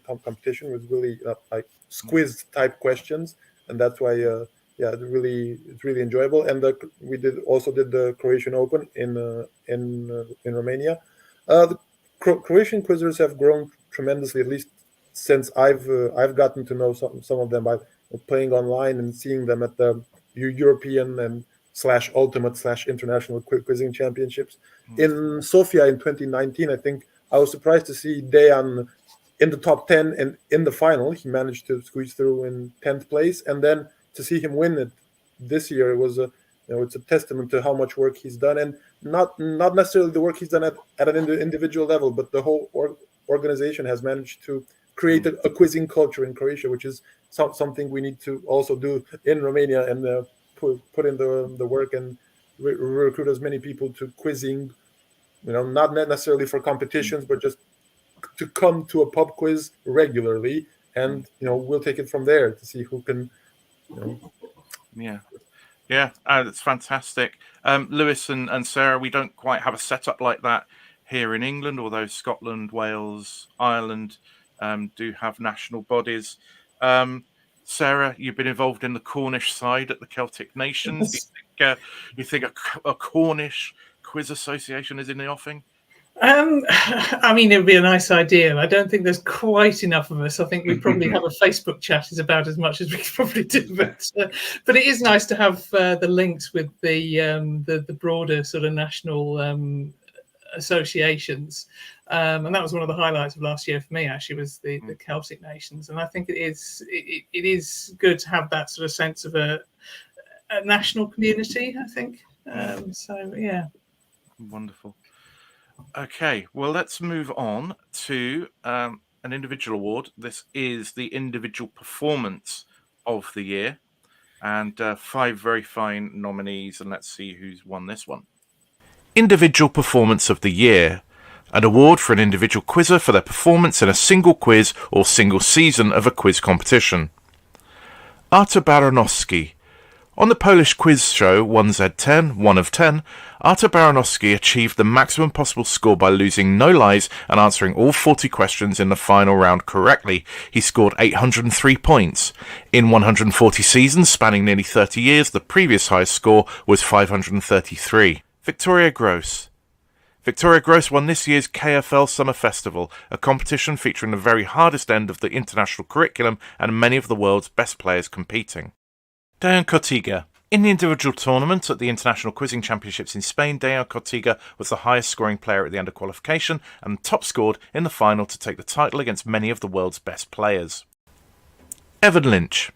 S4: competition with really like quiz type questions, and that's why it's really enjoyable. And we also did the Croatian Open in Romania. The Croatian quizzers have grown tremendously, at least since I've gotten to know some of them by playing online and seeing them at the European and /Ultimate /International Quizzing Championships. In Sofia in 2019, I think I was surprised to see Dejan in the top 10 and in the final. He managed to squeeze through in 10th place, and then to see him win it this year, it was it's a testament to how much work he's done, and not necessarily the work he's done at an individual level, but the whole organization has managed to create a quizzing culture in Croatia, which is something we need to also do in Romania, and put in the work and recruit as many people to quizzing, not necessarily for competitions, but just to come to a pub quiz regularly, and we'll take it from there to see who can.
S1: Yeah. Yeah, that's fantastic. Lewis and Sarah, we don't quite have a setup like that here in England, although Scotland, Wales, Ireland do have national bodies. Sarah, you've been involved in the Cornish side at the Celtic Nations. You think a Cornish quiz association is in the offing?
S5: I mean, it would be a nice idea. I don't think there's quite enough of us. I think we probably have a Facebook chat is about as much as we could probably do. But it is nice to have the links with the broader sort of national associations. And that was one of the highlights of last year for me, actually, was the Celtic Nations. And I think it is good to have that sort of sense of a national community, I think. So, yeah.
S1: Wonderful. Okay, well, let's move on to an individual award. This is the individual performance of the year, and 5 very fine nominees, and let's see who's won this one. Individual Performance of the Year, an award for an individual quizzer for their performance in a single quiz or single season of a quiz competition. Artur Baranowski. On the Polish quiz show 1Z10, 1 of 10, Artur Baranowski achieved the maximum possible score by losing no lies and answering all 40 questions in the final round correctly. He scored 803 points. In 140 seasons spanning nearly 30 years, the previous highest score was 533. Victoria Gross. Victoria Gross won this year's KFL Summer Festival, a competition featuring the very hardest end of the international curriculum and many of the world's best players competing. Dejan Cortiga. In the individual tournament at the International Quizzing Championships in Spain, Dejan Cortiga was the highest scoring player at the end of qualification and top scored in the final to take the title against many of the world's best players. Evan Lynch.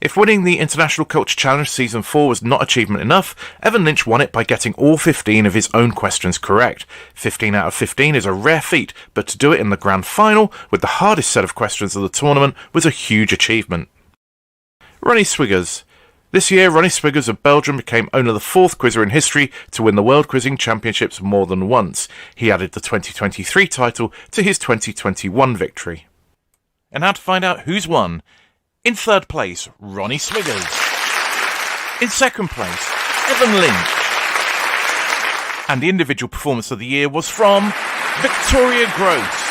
S1: If winning the International Culture Challenge Season 4 was not achievement enough, Evan Lynch won it by getting all 15 of his own questions correct. 15 out of 15 is a rare feat, but to do it in the grand final with the hardest set of questions of the tournament was a huge achievement. Ronnie Swiggers. This year, Ronnie Swiggers of Belgium became only the 4th quizzer in history to win the World Quizzing Championships more than once. He added the 2023 title to his 2021 victory. And now to find out who's won. In 3rd place, Ronnie Swiggers. In 2nd place, Evan Lynch. And the individual performance of the year was from Victoria Gross.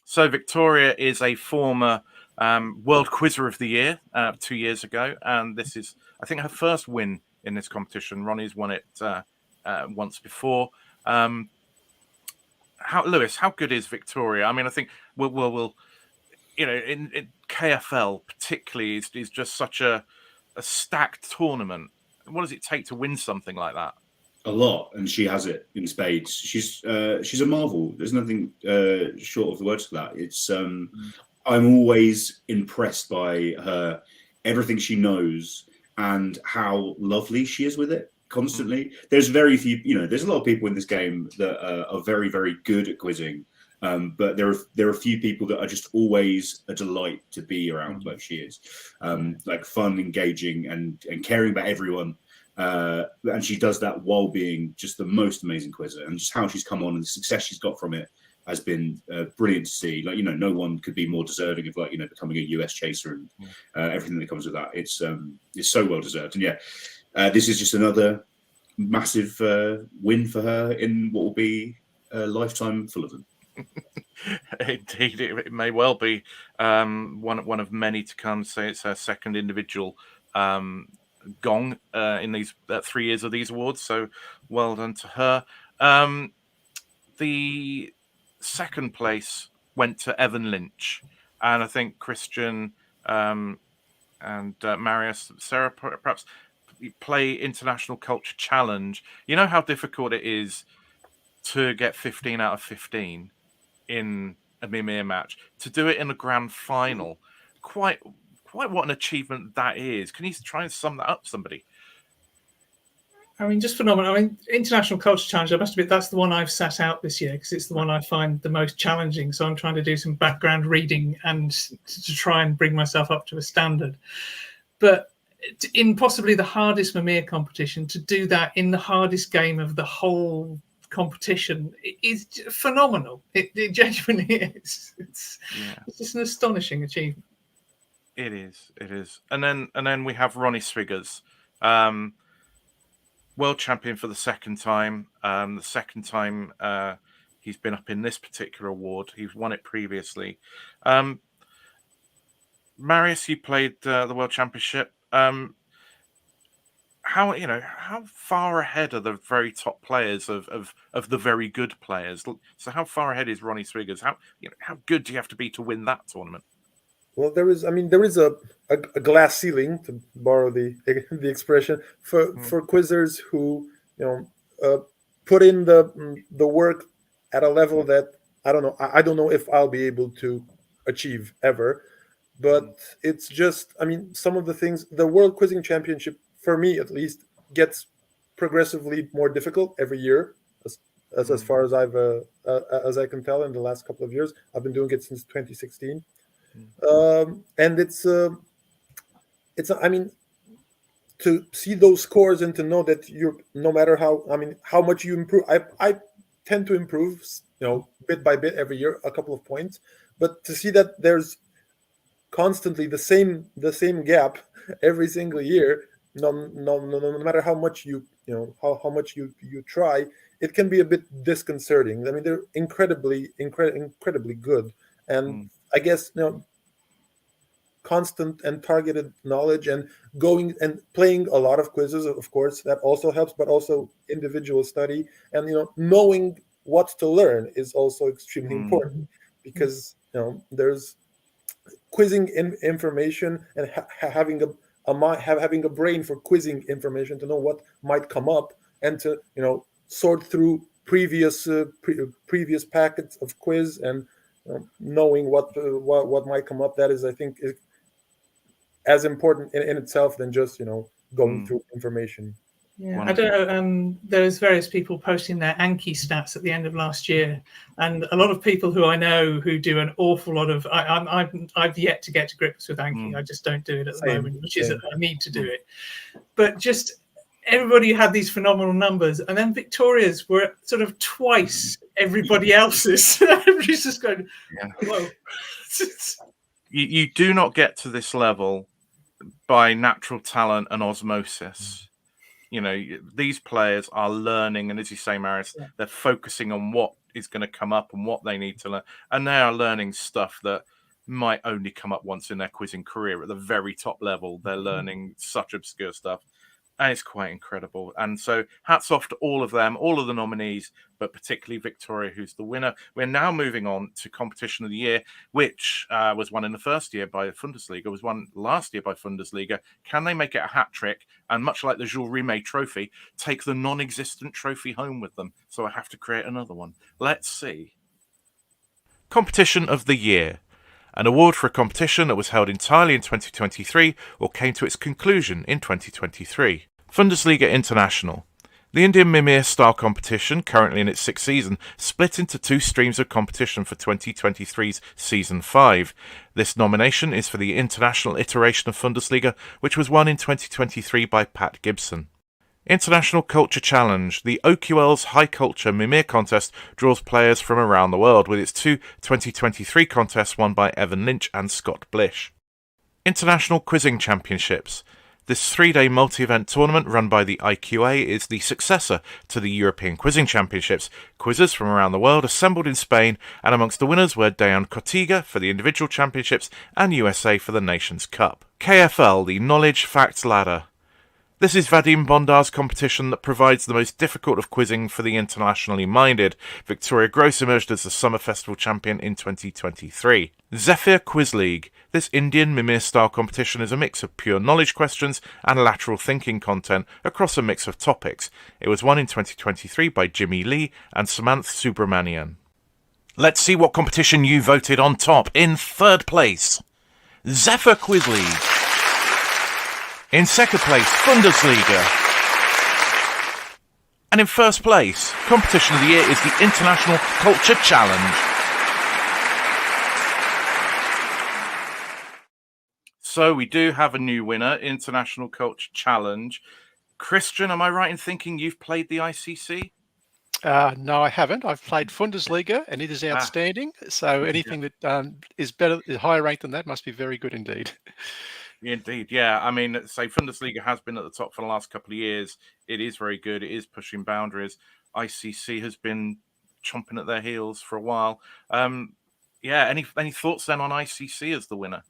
S1: So Victoria is a former World Quizzer of the Year 2 years ago, and this is, I think, her first win in this competition. Ronnie's won it once before. Lewis, how good is Victoria? I mean, I think we'll in KFL particularly is just such a stacked tournament. What does it take to win something like that?
S2: A lot, and she has it in spades. She's a marvel. There's nothing short of the words for that. It's I'm always impressed by her, everything she knows, and how lovely she is with it constantly. There's very few, there's a lot of people in this game that are very, very good at quizzing, but there are a few people that are just always a delight to be around, like she is, like fun, engaging, and caring about everyone. And she does that while being just the most amazing quizzer, and just how she's come on and the success she's got from it has been brilliant to see. Like, no one could be more deserving of becoming a US chaser and everything that comes with that. It's so well deserved. And this is just another massive win for her in what will be a lifetime full of them.
S1: Indeed, it may well be one of many to come. So it's her second individual gong in these 3 years of these awards, so well done to her. The 2nd place went to Evan Lynch, and I think Christian and Marius, Sarah, perhaps play International Culture Challenge. You know how difficult it is to get 15 out of 15 in a Mimir match, to do it in a grand final. Quite what an achievement that is. Can you try and sum that up, somebody?
S5: I mean, just phenomenal. I mean, International Culture Challenge, I must admit, that's the one I've sat out this year because it's the one I find the most challenging. So I'm trying to do some background reading and to try and bring myself up to a standard. But in possibly the hardest Mimir competition, to do that in the hardest game of the whole competition is phenomenal. It genuinely is. It's just an astonishing achievement.
S1: It is. And then we have Ronnie Swiggers, world champion for the second time. The second time he's been up in this particular award. He's won it previously. Marius, you played the World Championship. How far ahead are the very top players of the very good players? So how far ahead is Ronnie Swiggers? How good do you have to be to win that tournament?
S4: Well, there is a glass ceiling, to borrow the expression, for quizzers who put in the work at a level that I don't know if I'll be able to achieve ever. But it's just, some of the things, the World Quizzing Championship, for me at least, gets progressively more difficult every year, as far as as I can tell in the last couple of years. I've been doing it since 2016. And it's to see those scores and to know that no matter how much you improve, I tend to improve, bit by bit every year, a couple of points, but to see that there's constantly the same gap every single year, no matter how much how much you try, it can be a bit disconcerting. They're incredibly good, and I guess constant and targeted knowledge and going and playing a lot of quizzes, of course, that also helps, but also individual study and knowing what to learn is also extremely important, because there's quizzing information and having a brain for quizzing information to know what might come up and to sort through previous packets of quiz and knowing what might come up. That is, I think, as important in itself than just going through information.
S5: Yeah, wonderful. I don't know. There was various people posting their Anki stats at the end of last year, and a lot of people who I know who do an awful lot of. I've yet to get to grips with Anki. I just don't do it at the moment, which is I need to do it. But just everybody had these phenomenal numbers, and then Victoria's were sort of twice everybody else's. Everybody's just going, "Whoa."
S1: You do not get to this level by natural talent and osmosis. These players are learning, and as you say, Marius, they're focusing on what is going to come up and what they need to learn, and they are learning stuff that might only come up once in their quizzing career. At the very top level, they're learning such obscure stuff, and it's quite incredible. And so hats off to all of them, all of the nominees, but particularly Victoria, who's the winner. We're now moving on to Competition of the Year, which was won in the first year by Bundesliga, was won last year by Bundesliga. Can they make it a hat trick? And much like the Jules Rimet trophy, take the non-existent trophy home with them. So I have to create another one. Let's see. Competition of the Year. An award for a competition that was held entirely in 2023 or came to its conclusion in 2023. Bundesliga International. The Indian Mimir style competition, currently in its sixth season, split into two streams of competition for 2023's Season 5. This nomination is for the international iteration of Bundesliga, which was won in 2023 by Pat Gibson. International Culture Challenge. The OQL's High Culture Mimir contest draws players from around the world, with its two 2023 contests won by Evan Lynch and Scott Blish. International Quizzing Championships. This three-day multi-event tournament run by the IQA is the successor to the European Quizzing Championships. Quizzers from around the world assembled in Spain, and amongst the winners were Dejan Kotiga for the individual championships and USA for the Nations Cup. KFL, the Knowledge Facts Ladder. This is Vadim Bondar's competition that provides the most difficult of quizzing for the internationally minded. Victoria Gross emerged as the Summer Festival champion in 2023. Zephyr Quiz League. This Indian Mimir-style competition is a mix of pure knowledge questions and lateral thinking content across a mix of topics. It was won in 2023 by Jimmy Lee and Samanth Subramanian. Let's see what competition you voted on top. In third place, Zephyr Quiz League. In second place, Bundesliga. And in first place, Competition of the Year is the International Culture Challenge. So we do have a new winner, International Culture Challenge. Christian, am I right in thinking you've played the ICC?
S3: No, I haven't. I've played Bundesliga, and it is outstanding. So anything that is better, higher ranked than that, must be very good indeed.
S1: Indeed, yeah. I mean, say Bundesliga has been at the top for the last couple of years. It is very good. It is pushing boundaries. ICC has been chomping at their heels for a while. Yeah. Any thoughts then on ICC as the winner?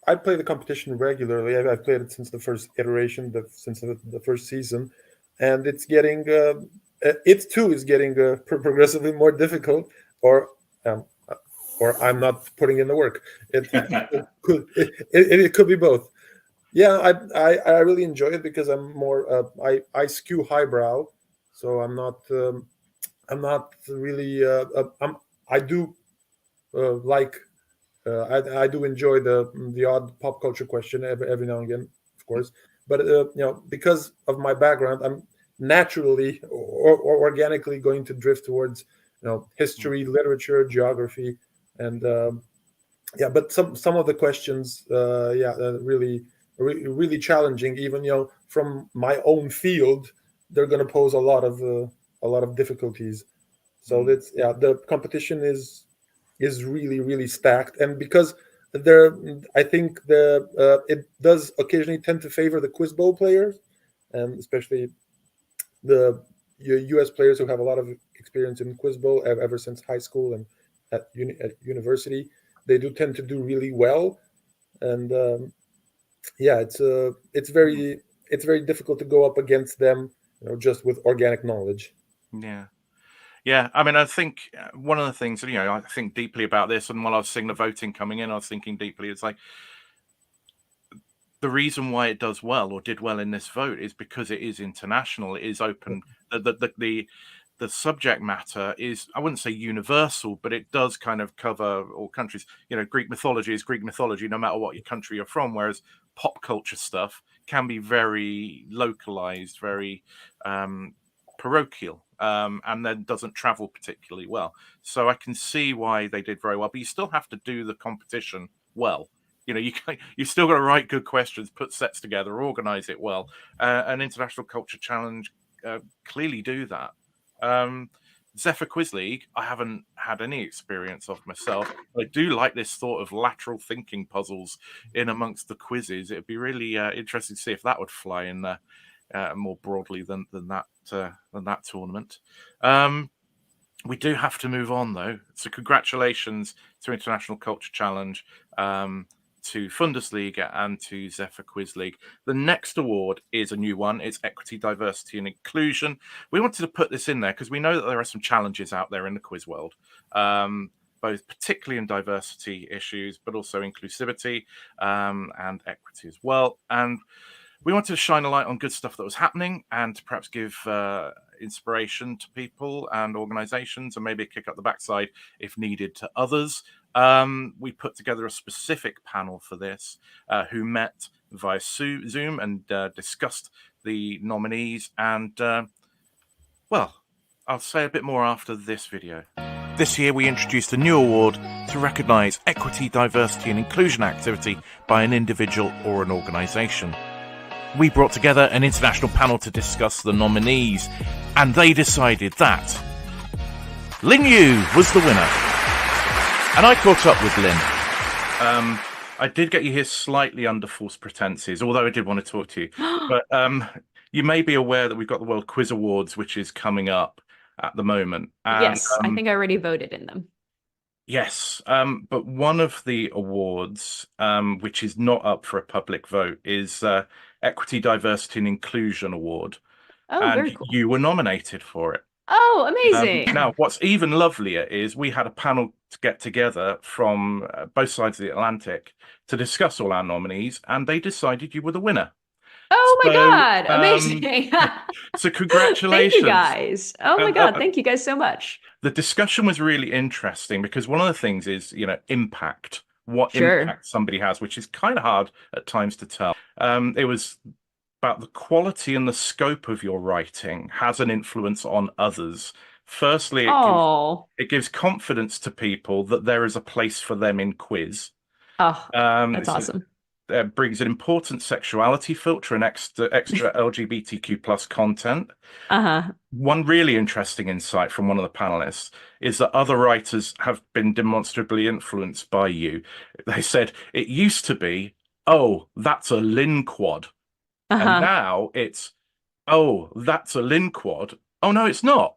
S4: I play the competition regularly. I've played it since the first iteration, since the first season, and it's getting it too is getting progressively more difficult. Or I'm not putting in the work. It could be both. Yeah, I really enjoy it because I'm more I skew highbrow, so I'm not really I do like. I do enjoy the odd pop culture question every now and again, of course. But because of my background, I'm naturally or organically going to drift towards history, literature, geography, and But some of the questions, really challenging. Even from my own field, they're going to pose a lot of difficulties. So the competition is really stacked, and because I think it does occasionally tend to favor the Quiz Bowl players, and especially the U.S. players who have a lot of experience in Quiz Bowl ever since high school and at university. They do tend to do really well, and it's very difficult to go up against them, just with organic knowledge.
S1: Yeah, I mean, I think one of the things, I think deeply about this, and while I was seeing the voting coming in, I was thinking deeply, it's like the reason why it does well or did well in this vote is because it is international, it is open. The subject matter is, I wouldn't say universal, but it does kind of cover all countries. Greek mythology is Greek mythology, no matter what your country you're from, whereas pop culture stuff can be very localized, very parochial. And then doesn't travel particularly well. So I can see why they did very well, but you still have to do the competition well. You've still got to write good questions, put sets together, organize it well. An International Culture Challenge clearly do that. Zephyr Quiz League, I haven't had any experience of myself. I do like this sort of lateral thinking puzzles in amongst the quizzes. It'd be really interesting to see if that would fly in there. More broadly than that tournament. We do have to move on though. So congratulations to International Culture Challenge, to Bundesliga and to Zephyr Quiz League. The next award is a new one. It's Equity, Diversity and Inclusion. We wanted to put this in there because we know that there are some challenges out there in the quiz world, both particularly in diversity issues, but also inclusivity and equity as well. And we wanted to shine a light on good stuff that was happening and to perhaps give inspiration to people and organizations, and maybe a kick up the backside if needed to others. We put together a specific panel for this who met via Zoom and discussed the nominees. And, I'll say a bit more after this video. This year, we introduced a new award to recognise equity, diversity and inclusion activity by an individual or an organisation. We brought together an international panel to discuss the nominees, and they decided that Lin Yu was the winner. And I caught up with Lin. I did get you here slightly under false pretenses, although I did want to talk to you. But you may be aware that we've got the World Quiz Awards, which is coming up at the moment. And,
S6: yes, I think I already voted in them.
S1: Yes, but one of the awards, which is not up for a public vote, is Equity, Diversity and Inclusion Award.
S6: Oh,
S1: and
S6: very cool.
S1: You were nominated for it.
S6: Oh, amazing.
S1: Now, what's even lovelier is we had a panel to get together from both sides of the Atlantic to discuss all our nominees, and they decided you were the winner.
S6: Oh my God, amazing.
S1: So congratulations.
S6: Thank you guys. Oh my God, thank you guys so much.
S1: The discussion was really interesting because one of the things is, impact, what impact somebody has, which is kind of hard at times to tell. It was about the quality and the scope of your writing has an influence on others. Firstly, it gives confidence to people that there is a place for them in quiz.
S6: Oh, that's awesome.
S1: brings an important sexuality filter and extra LGBTQ plus content. One really interesting insight from one of the panelists is that other writers have been demonstrably influenced by you. They said it used to be, oh, that's a Lin quad. And now it's, oh, that's a Lin quad. Oh, no, it's not.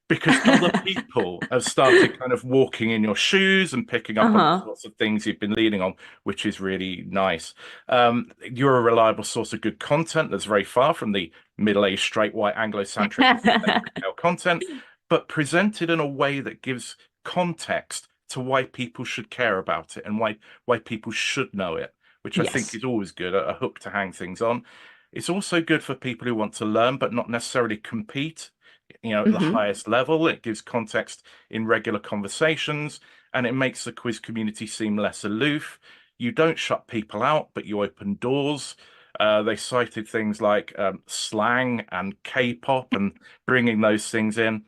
S1: Because other people have started kind of walking in your shoes and picking up on lots of things you've been leading on, which is really nice. You're a reliable source of good content that's very far from the middle-aged, straight, white, Anglo-centric content, but presented in a way that gives context to why people should care about it and why people should know it, which I think is always good, a hook to hang things on. It's also good for people who want to learn, but not necessarily compete. At the highest level. It gives context in regular conversations, and it makes the quiz community seem less aloof. You don't shut people out, but you open doors. They cited things like slang and K-pop and bringing those things in.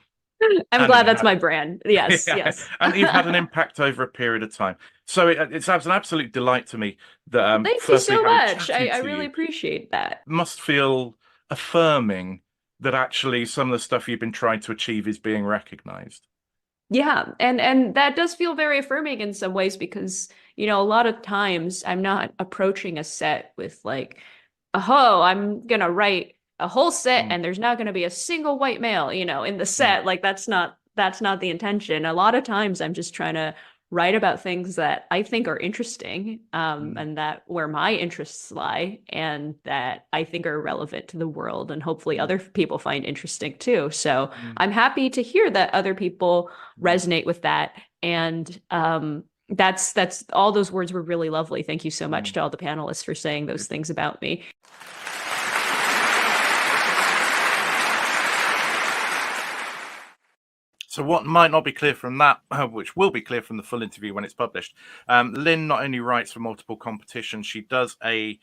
S6: I'm glad that's my brand. Yes, yes.
S1: And you've had an impact over a period of time. So it's an absolute delight to me that
S6: thank you so much. I really appreciate that.
S1: Must feel affirming that actually some of the stuff you've been trying to achieve is being recognized.
S6: Yeah, and that does feel very affirming in some ways because, a lot of times I'm not approaching a set with like, oh, I'm going to write a whole set and there's not going to be a single white male, in the set. Like that's not the intention. A lot of times I'm just trying to write about things that I think are interesting, and that where my interests lie and that I think are relevant to the world and hopefully other people find interesting too. So I'm happy to hear that other people resonate with that. And that's all those words were really lovely. Thank you so much to all the panelists for saying those things about me.
S1: So what might not be clear from that, which will be clear from the full interview when it's published, Lynn not only writes for multiple competitions, she does a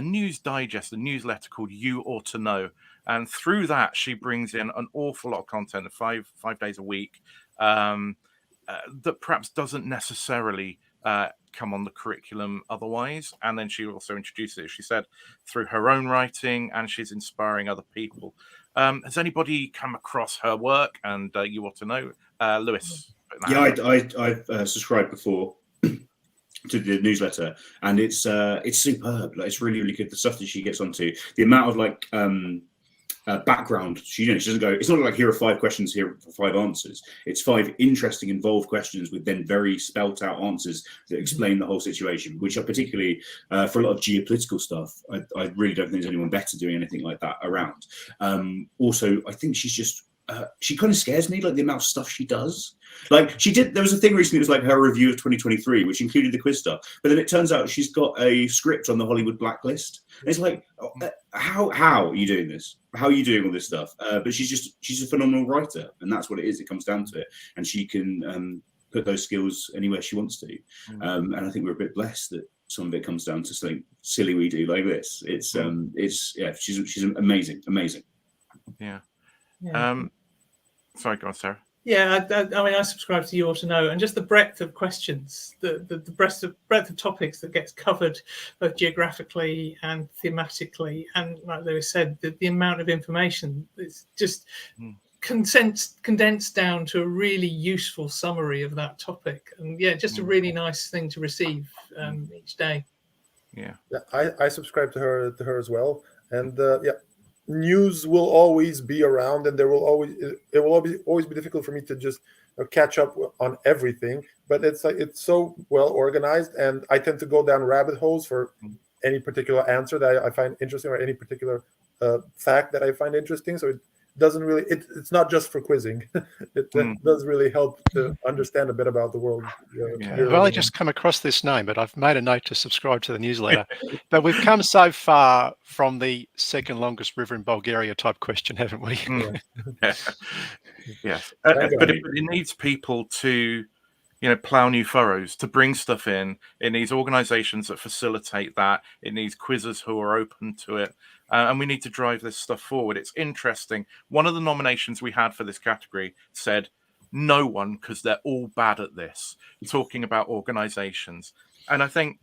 S1: news digest, a newsletter called You Ought to Know. And through that, she brings in an awful lot of content, five days a week, that perhaps doesn't necessarily come on the curriculum otherwise. And then she also introduces it, she said, through her own writing, and she's inspiring other people. Has anybody come across her work and You Ought to Know? Lewis?
S2: Yeah, I've subscribed before to the newsletter, and it's superb. Like, it's really, really good. The stuff that she gets onto, the amount of like background. She doesn't go. It's not like here are 5 questions, here are 5 answers. It's 5 interesting, involved questions with then very spelt out answers that explain the whole situation. Which are particularly for a lot of geopolitical stuff. I really don't think there's anyone better doing anything like that around. Also, I think she's just. She kind of scares me, like the amount of stuff she does. Like there was a thing recently, it was like her review of 2023, which included the quiz stuff. But then it turns out she's got a script on the Hollywood blacklist. And it's like, how are you doing this? How are you doing all this stuff? But she's a phenomenal writer, and that's what it is. It comes down to it, and she can put those skills anywhere she wants to. And I think we're a bit blessed that some of it comes down to something silly we do like this. She's amazing.
S1: Yeah.
S5: Yeah.
S1: Sorry, go on, Sarah.
S5: Yeah, I mean, I subscribe to You Ought to Know, and just the breadth of questions, the breadth of topics that gets covered, both geographically and thematically, and like Lewis said, the amount of information is just condensed down to a really useful summary of that topic, and yeah, just a really nice thing to receive each day.
S1: Yeah,
S4: I subscribe to her as well, and news will always be around, and it will always be difficult for me to just catch up on everything. But it's so well organized, and I tend to go down rabbit holes for any particular answer that I find interesting, or any particular fact that I find interesting. So it doesn't really. It's not just for quizzing. It does really help to understand a bit about the world.
S3: I've only just come across this name, but I've made a note to subscribe to the newsletter. But we've come so far from the second longest river in Bulgaria type question, haven't we?
S1: Yes. But it needs people to, plow new furrows, to bring stuff in. It needs organizations that facilitate that. It needs quizzers who are open to it. And we need to drive this stuff forward. It's interesting. One of the nominations we had for this category said, no one, because they're all bad at this, talking about organizations. And I think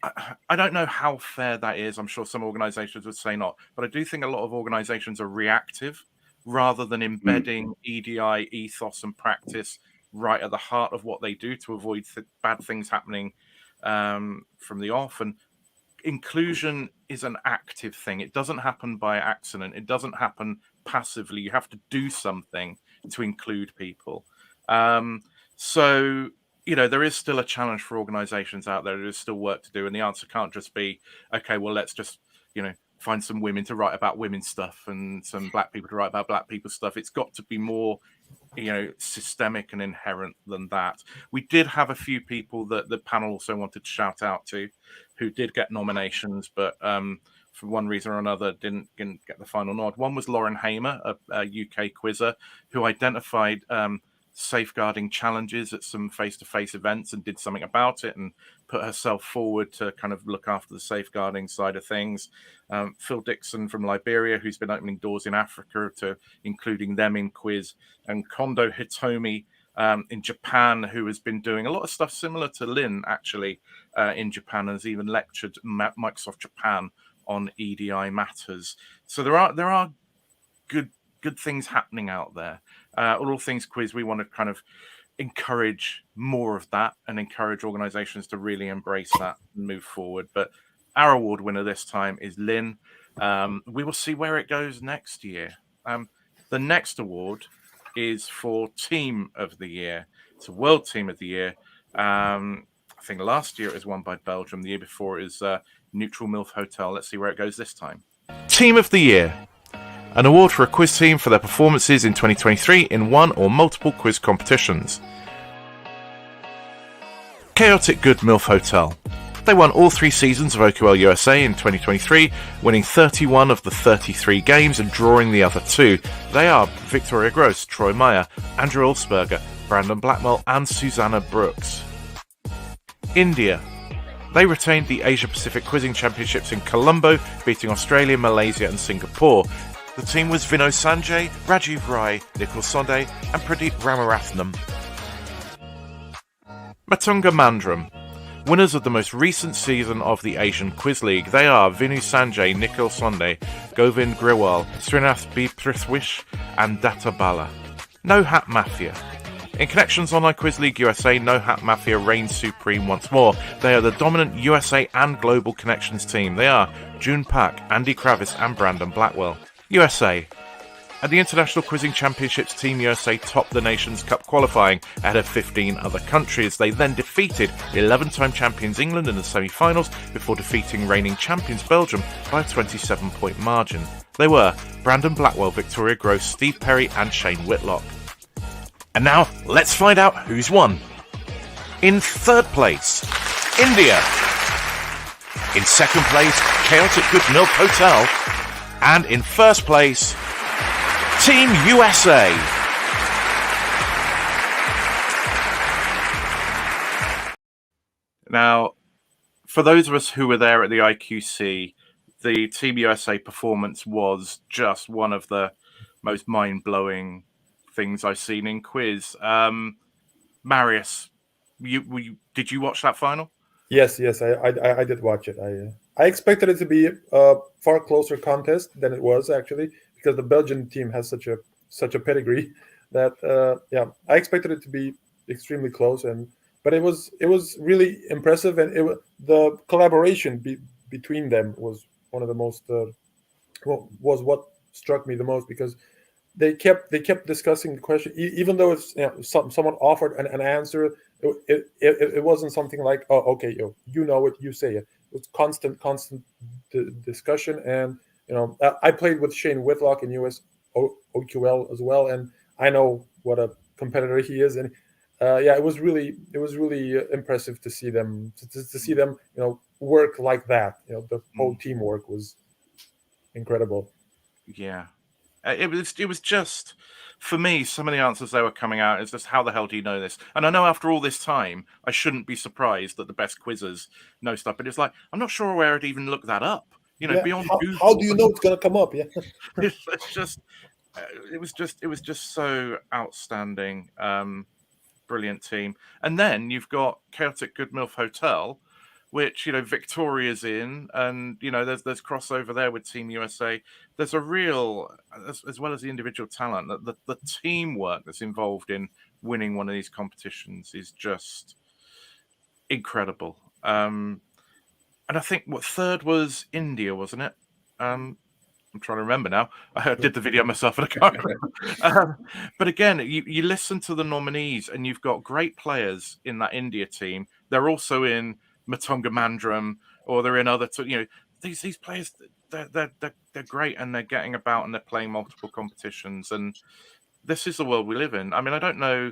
S1: I don't know how fair that is. I'm sure some organizations would say not, but I do think a lot of organizations are reactive rather than embedding EDI ethos and practice right at the heart of what they do to avoid bad things happening from the off. And inclusion is an active thing. It doesn't happen by accident. It doesn't happen passively. You have to do something to include people. So, there is still a challenge for organizations out there. There is still work to do. And the answer can't just be, okay, well, let's just, find some women to write about women's stuff and some black people to write about black people's stuff. It's got to be more, systemic and inherent than that. We did have a few people that the panel also wanted to shout out to who did get nominations, but for one reason or another didn't get the final nod. One was Lauren Hamer, a UK quizzer, who identified safeguarding challenges at some face-to-face events and did something about it and put herself forward to kind of look after the safeguarding side of things. Phil Dixon from Liberia, who's been opening doors in Africa to including them in quiz, and Kondo Hitomi in Japan, who has been doing a lot of stuff similar to Lynn actually in Japan, and has even lectured Microsoft Japan on EDI matters. So there are good things happening out there. All things quiz, we want to kind of encourage more of that and encourage organizations to really embrace that and move forward. But our award winner this time is Lynn. We will see where it goes next year. The next award is for Team of the Year. It's a World Team of the Year. I think last year it was won by Belgium. The year before it was Neutral MILF Hotel. Let's see where it goes this time. Team of the Year. An award for a quiz team for their performances in 2023 in one or multiple quiz competitions. Chaotic Good MILF Hotel. They won all 3 seasons of OQL USA in 2023, winning 31 of the 33 games and drawing the other 2. They are Victoria Gross, Troy Meyer, Andrew Ulsberger, Brandon Blackwell and Susanna Brooks. India. They retained the Asia Pacific Quizzing Championships in Colombo, beating Australia, Malaysia and Singapore. The team was Vinod Sanjay, Rajiv Rai, Nikhil Sonde and Pradeep Ramarathnam. Matunga Mandram. Winners of the most recent season of the Asian Quiz League. They are Vinu Sanjay, Nikhil Sonde, Govind Grewal, Srinath B. Prithwish and Datta Bala. No Hat Mafia. In Connections Online Quiz League USA, No Hat Mafia reigns supreme once more. They are the dominant USA and Global Connections team. They are June Pak, Andy Kravis and Brandon Blackwell. USA. At the International Quizzing Championships, Team USA topped the Nations Cup qualifying ahead of 15 other countries. They then defeated 11-time champions England in the semi-finals before defeating reigning champions Belgium by a 27-point margin. They were Brandon Blackwell, Victoria Gross, Steve Perry and Shane Whitlock. And now, let's find out who's won. In third place, India. In second place, Chaotic Good MILF Hotel. And in first place, Team USA. Now, for those of us who were there at the IQC, the Team USA performance was just one of the most mind-blowing things I've seen in quiz. Marius, did you watch that final?
S4: Yes, I did watch it. I expected it to be a far closer contest than it was actually, because the Belgian team has such a pedigree that I expected it to be extremely close, but it was really impressive, and the collaboration between them was one of the most was what struck me the most, because they kept discussing the question, even though it's someone offered an answer. It wasn't something like, oh, okay, you know it, you say it. It was constant discussion. And I played with Shane Whitlock in US OQL as well, and I know what a competitor he is. And it was really impressive to see them work like that. The whole teamwork was incredible.
S1: Yeah. It was just, for me, some of the answers they were coming out is just, how the hell do you know this? And I know after all this time, I shouldn't be surprised that the best quizzers know stuff. But it's like, I'm not sure where I'd even look that up. Beyond Google.
S4: How do you know it's going to come up? Yeah,
S1: it was just so outstanding. Brilliant team. And then you've got Chaotic Good MILF Hotel, which Victoria's in, and there's crossover there with Team USA. There's a real, as well as the individual talent, the teamwork that's involved in winning one of these competitions is just incredible. And I think what third was India, wasn't it? I'm trying to remember now. I did the video myself and I can't remember. But again, you listen to the nominees and you've got great players in that India team. They're also in Matunga Mandram, or they're in other, these players, they're great, and they're getting about and they're playing multiple competitions. And this is the world we live in. I mean, I don't know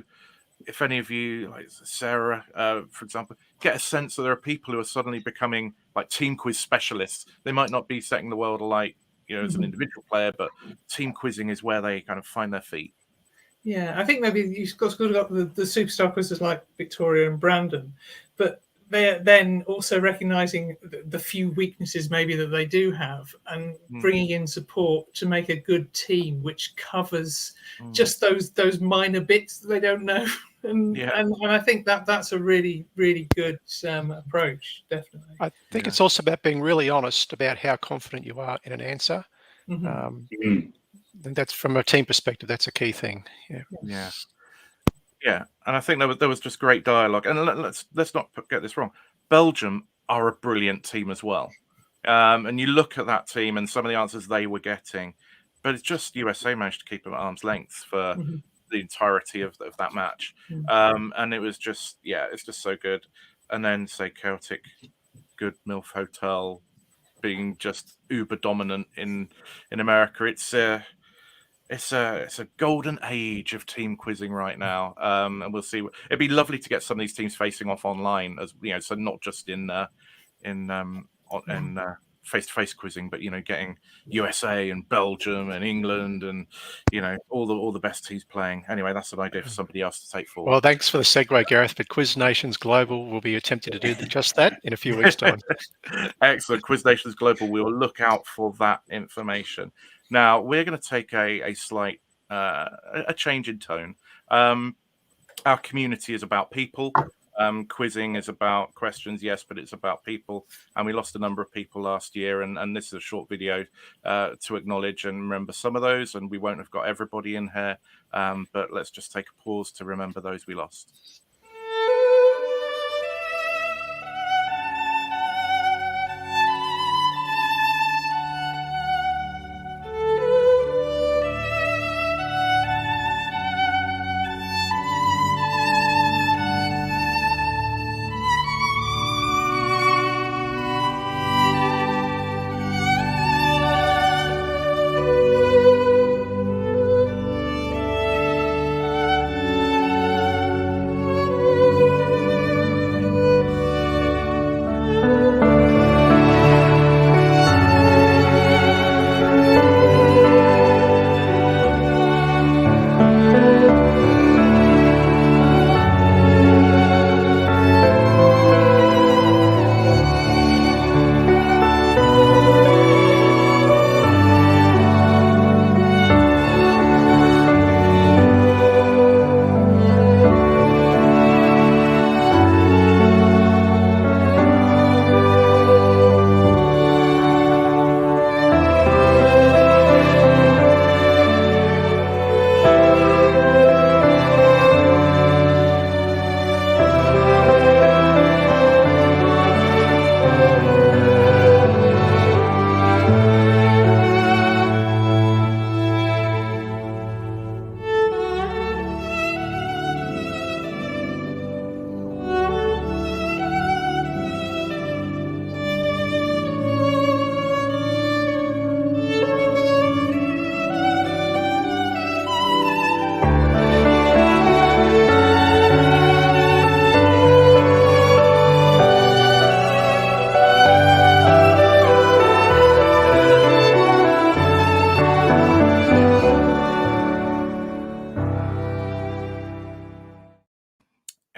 S1: if any of you, like Sarah, for example, get a sense that there are people who are suddenly becoming like team quiz specialists. They might not be setting the world alight, as an individual player, but team quizzing is where they kind of find their feet.
S5: Yeah, I think maybe you've got the superstar quizzes like Victoria and Brandon, but they're then also recognizing the few weaknesses maybe that they do have, and bringing in support to make a good team which covers just those minor bits that they don't know. And I think that's a really, really good approach, definitely.
S3: I think it's also about being really honest about how confident you are in an answer. And that's, from a team perspective, that's a key thing.
S1: Yeah, and I think there was just great dialogue. And let's not get this wrong. Belgium are a brilliant team as well. And you look at that team and some of the answers they were getting, but it's just USA managed to keep them at arm's length for the entirety of that match. And it was just, it's just so good. And then, say, Chaotic Good MILF Hotel being just uber dominant in America. It's a golden age of team quizzing right now, and we'll see. It'd be lovely to get some of these teams facing off online, as so not just in face-to-face quizzing, but getting USA and Belgium and England and all the best teams playing. Anyway, that's an idea for somebody else to take forward.
S3: Well, thanks for the segue, Gareth. But Quiz Nations Global will be attempting to do just that in a few weeks' time.
S1: Excellent. Quiz Nations Global. We will look out for that information. Now, we're going to take a slight a change in tone. Our community is about people. Quizzing is about questions, yes, but it's about people. And we lost a number of people last year. And this is a short video to acknowledge and remember some of those. And we won't have got everybody in here. But let's just take a pause to remember those we lost.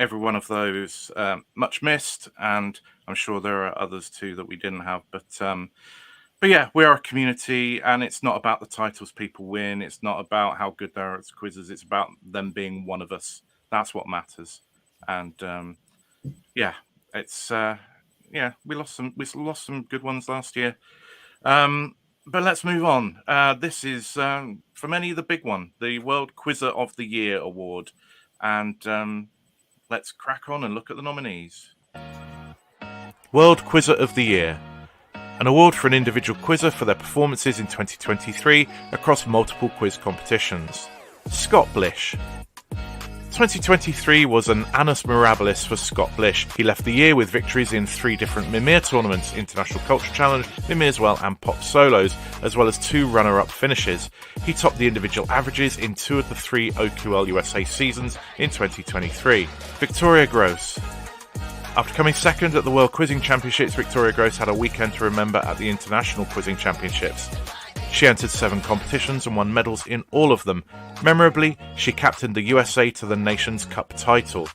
S1: every one of those much missed, and I'm sure there are others too that we didn't have. But yeah, we are a community, and it's not about the titles people win. It's not about how good they are at quizzes. It's about them being one of us. That's what matters. And yeah, it's we lost some good ones last year. But let's move on. This is for many the big one, the World Quizzer of the Year award, and let's crack on and look at the nominees. World Quizzer of the Year. An award for an individual quizzer for their performances in 2023 across multiple quiz competitions. Scott Blish. 2023 was an annus mirabilis for Scott Blish. He left the year with victories in 3 different Mimir tournaments, International Culture Challenge, Mimirs Well and Pop Solos, as well as 2 runner-up finishes. He topped the individual averages in 2 of the 3 OQL USA seasons in 2023. Victoria Gross. After coming second at the World Quizzing Championships, Victoria Gross had a weekend to remember at the International Quizzing Championships. She entered 7 competitions and won medals in all of them. Memorably, she captained the USA to the Nations Cup title.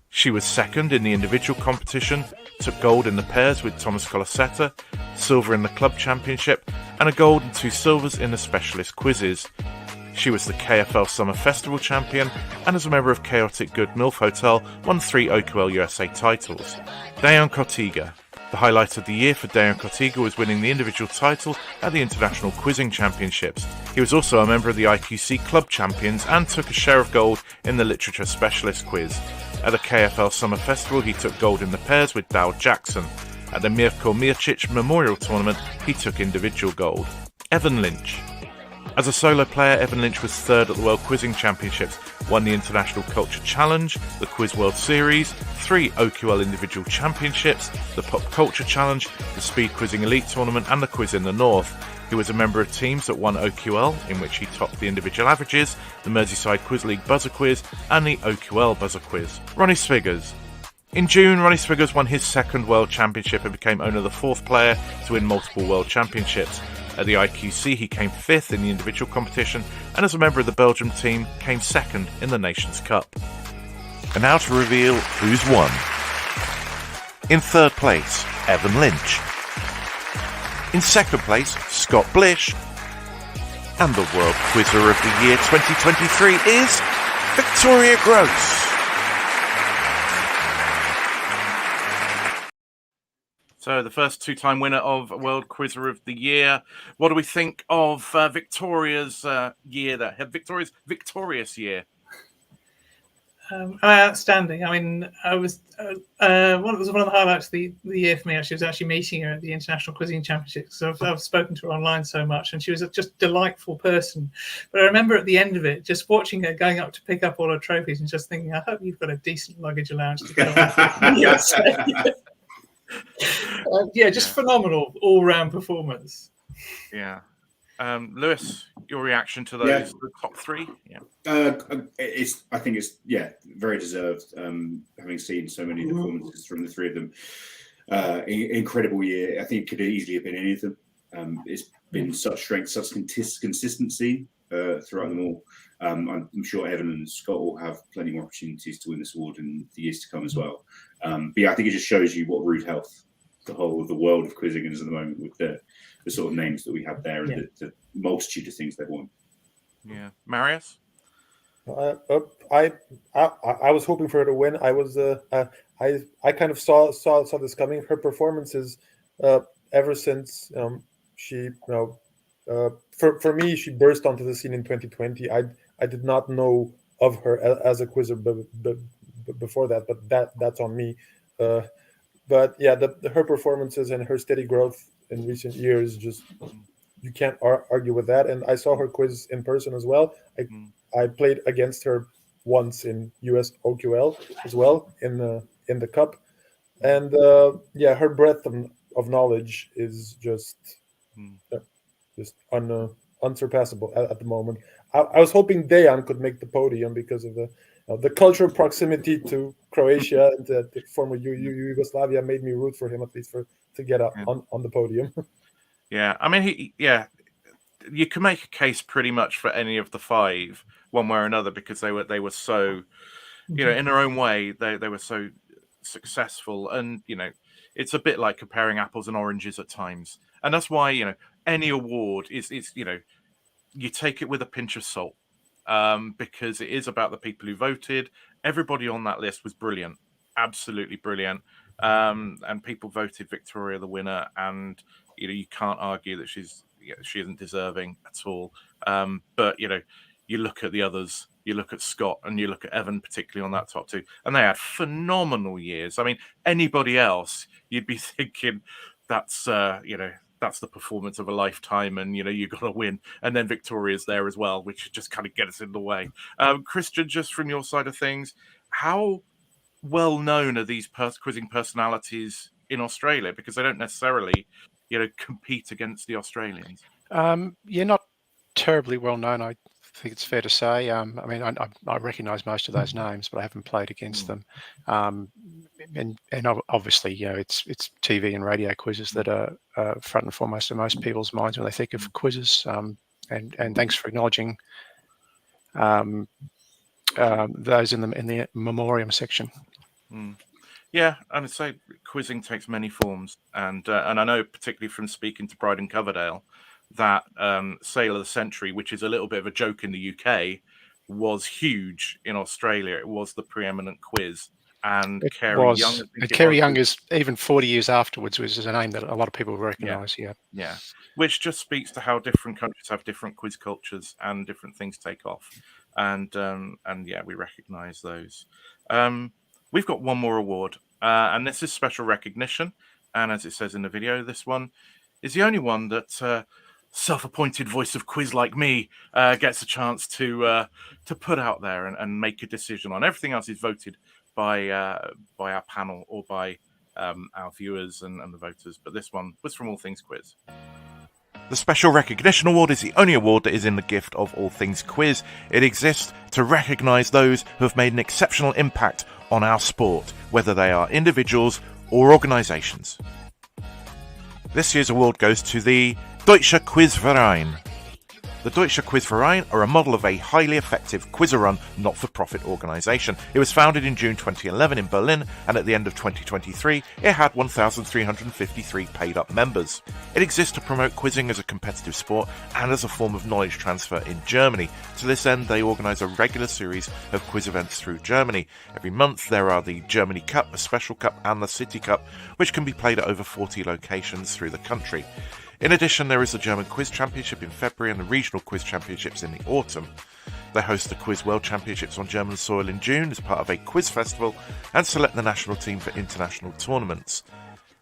S1: She was second in the individual competition, took gold in the pairs with Thomas Colosetta, silver in the club championship, and a gold and 2 silvers in the specialist quizzes. She was the KFL Summer Festival champion, and as a member of Chaotic Good MILF Hotel, won 3 OQL USA titles. Dayan Cortiga. The highlight of the year for Dayan Cortiga was winning the individual title at the International Quizzing Championships. He was also a member of the IQC Club Champions and took a share of gold in the Literature Specialist Quiz. At the KFL Summer Festival, he took gold in the pairs with Dow Jackson. At the Mirko Mircic Memorial Tournament, he took individual gold. Evan Lynch. As a solo player, Evan Lynch was 3rd at the World Quizzing Championships, won the International Culture Challenge, the Quiz World Series, 3 OQL Individual Championships, the Pop Culture Challenge, the Speed Quizzing Elite Tournament and the Quiz in the North. He was a member of teams that won OQL, in which he topped the individual averages, the Merseyside Quiz League Buzzer Quiz and the OQL Buzzer Quiz. Ronnie Sviggers. In June, Ronnie Sviggers won his 2nd World Championship and became only the 4th player to win multiple World Championships. At the IQC, he came 5th in the individual competition, and as a member of the Belgium team, came 2nd in the Nations Cup. And now to reveal who's won. In 3rd place, Evan Lynch. In 2nd place, Scott Blish. And the World Quizzer of the Year 2023 is Victoria Gross. So the first 2-time winner of World Quizzer of the Year. What do we think of Victoria's year there? Victoria's victorious year?
S5: Outstanding. I mean, it was one of the highlights of the year for me. Actually, was actually meeting her at the International Quizzing Championships. So I've spoken to her online so much, and she was just a delightful person. But I remember at the end of it, just watching her going up to pick up all her trophies and just thinking, I hope you've got a decent luggage allowance to go. Just phenomenal all-round performance.
S1: Yeah. Lewis, your reaction to those the top 3?
S2: I think it's very deserved. Having seen so many performances from the 3 of them, incredible year. I think it could easily have been any of them. It's been such strength, such consistency throughout them all. I'm sure Evan and Scott will have plenty more opportunities to win this award in the years to come as well. But I think it just shows you what rude health the whole of the world of quizzing is at the moment, with the sort of names that we have there and the multitude of things they've won.
S1: Yeah, Marius.
S4: I was hoping for her to win. I was I kind of saw this coming. Her performances ever since she for me, she burst onto the scene in 2020. I did not know of her as a quizzer before that, but that's on me. But yeah, her performances and her steady growth in recent years, just you can't argue with that. And I saw her quiz in person as well. I played against her once in US OQL as well in the cup, and her breadth of knowledge is just unsurpassable at the moment. I was hoping Dejan could make the podium because of the cultural proximity to Croatia and the former Yugoslavia made me root for him at least to get up on the podium.
S1: Yeah, I mean, you can make a case pretty much for any of the 5, one way or another, because they were so, in their own way, they were so successful, and it's a bit like comparing apples and oranges at times, and that's why any award is you take it with a pinch of salt, because it is about the people who voted. Everybody on that list was brilliant, absolutely brilliant. and people voted Victoria the winner, and you can't argue that she isn't deserving at all. But you look at the others, you look at Scott, and you look at Evan, particularly on that top two, and they had phenomenal years. I mean, anybody else, you'd be thinking that's that's the performance of a lifetime, and you've got to win. And then Victoria's there as well, which just kind of gets in the way. Christian, just from your side of things, how well known are these quizzing personalities in Australia? Because they don't necessarily, compete against the Australians.
S3: Not terribly well known, I think it's fair to say. I mean, I recognise most of those names, but I haven't played against them. And obviously, it's TV and radio quizzes that are front and foremost in most people's minds when they think of quizzes. And thanks for acknowledging those in the memoriam section.
S1: Yeah, and I'd say quizzing takes many forms, and I know particularly from speaking to Bryden Coverdale that Sale of the Century, which is a little bit of a joke in the UK, was huge in Australia. It was the preeminent quiz, and Kerry Young.
S3: Kerry Young is even 40 years afterwards, which is a name that a lot of people recognise.
S1: Yeah, which just speaks to how different countries have different quiz cultures and different things take off, and yeah, we recognise those. We've got one more award, and this is special recognition. And as it says in the video, this one is the only one that self-appointed voice of quiz like me gets a chance to put out there and make a decision on. Everything else is voted by our panel or by our viewers and the voters. But this one was from All Things Quiz. The Special Recognition Award is the only award that is in the gift of All Things Quiz. It exists to recognise those who have made an exceptional impact on our sport, whether they are individuals or organisations. This year's award goes to the Deutsche Quizverein. The Deutsche Quizverein are a model of a highly effective quiz-a-run not-for-profit organisation. It was founded in June 2011 in Berlin, and at the end of 2023, it had 1,353 paid-up members. It exists to promote quizzing as a competitive sport and as a form of knowledge transfer in Germany. To this end, they organise a regular series of quiz events through Germany. Every month, there are the Germany Cup, a Special Cup, and the City Cup, which can be played at over 40 locations through the country. In addition, there is the German Quiz Championship in February and the Regional Quiz Championships in the autumn. They host the Quiz World Championships on German soil in June as part of a quiz festival and select the national team for international tournaments.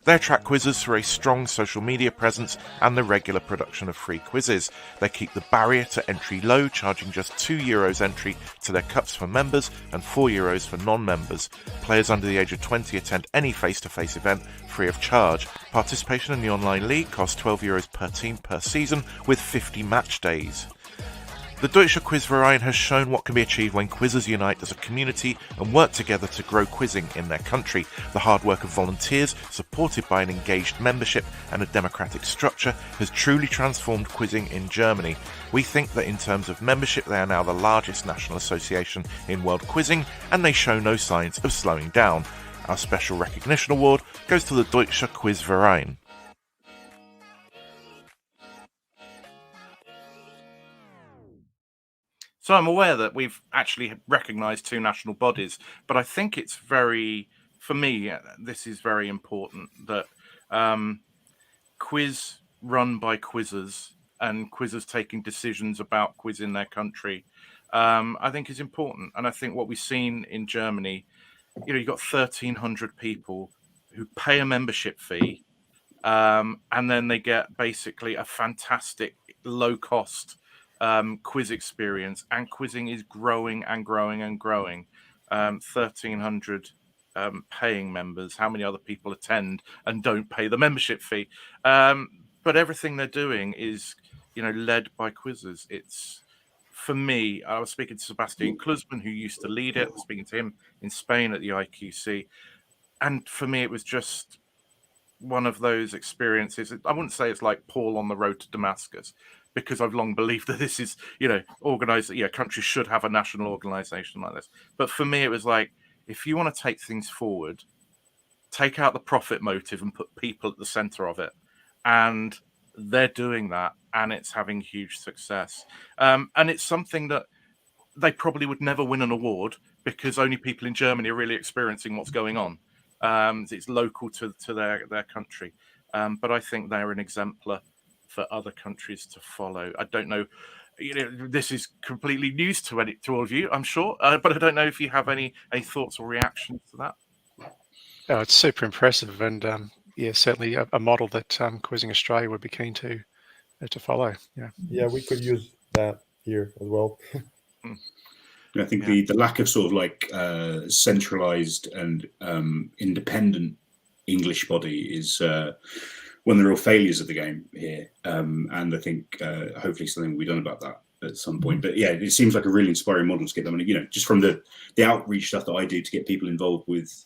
S1: They attract quizzers through a strong social media presence and the regular production of free quizzes. They keep the barrier to entry low, charging just €2 entry to their cups for members and €4 for non-members. Players under the age of 20 attend any face-to-face event free of charge. Participation in the online league costs €12 per team per season with 50 match days. The Deutsche Quizverein has shown what can be achieved when quizzers unite as a community and work together to grow quizzing in their country. The hard work of volunteers, supported by an engaged membership and a democratic structure, has truly transformed quizzing in Germany. We think that in terms of membership, they are now the largest national association in world quizzing, and they show no signs of slowing down. Our Special Recognition Award goes to the Deutsche Quizverein. So I'm aware that we've actually recognised two national bodies, but I think it's for me, this is very important that quiz run by quizzers and quizzers taking decisions about quiz in their country, I think is important. And I think what we've seen in Germany, you've got 1,300 people who pay a membership fee, and then they get basically a fantastic low-cost quiz experience, and quizzing is growing and growing and growing. 1,300 paying members. How many other people attend and don't pay the membership fee? But everything they're doing is, led by quizzers. It's, for me, I was speaking to Sebastian Klusman, who used to lead it. I was speaking to him in Spain at the IQC, and for me, it was just one of those experiences. I wouldn't say it's like Paul on the road to Damascus, because I've long believed that this is, organised. Countries should have a national organisation like this. But for me, it was like, if you want to take things forward, take out the profit motive and put people at the centre of it. And they're doing that, and it's having huge success. And it's something that they probably would never win an award, because only people in Germany are really experiencing what's going on. It's local to their country. But I think they're an exemplar for other countries to follow. I don't know. This is completely news to all of you, I'm sure. But I don't know if you have any thoughts or reactions to that.
S3: Oh, it's super impressive, and certainly a model that Quizzing Australia would be keen to follow.
S4: Yeah, we could use that here as well.
S2: I think the lack of sort of like centralized and independent English body is one of the real failures of the game here, and I think hopefully something will be done about that at some point. But yeah, it seems like a really inspiring model to get them. And just from the outreach stuff that I do to get people involved with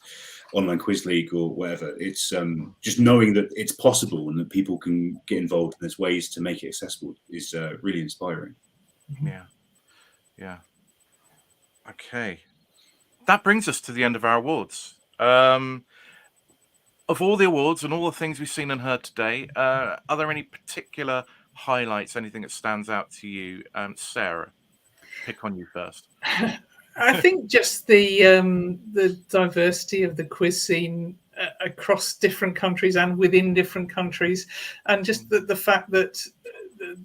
S2: online quiz league or whatever, it's just knowing that it's possible and that people can get involved and there's ways to make it accessible is really inspiring.
S1: Yeah. Okay, that brings us to the end of our awards. Of all the awards and all the things we've seen and heard today, are there any particular highlights, anything that stands out to you? Sarah, pick on you first.
S5: I think just the diversity of the quiz scene across different countries and within different countries, and just the fact that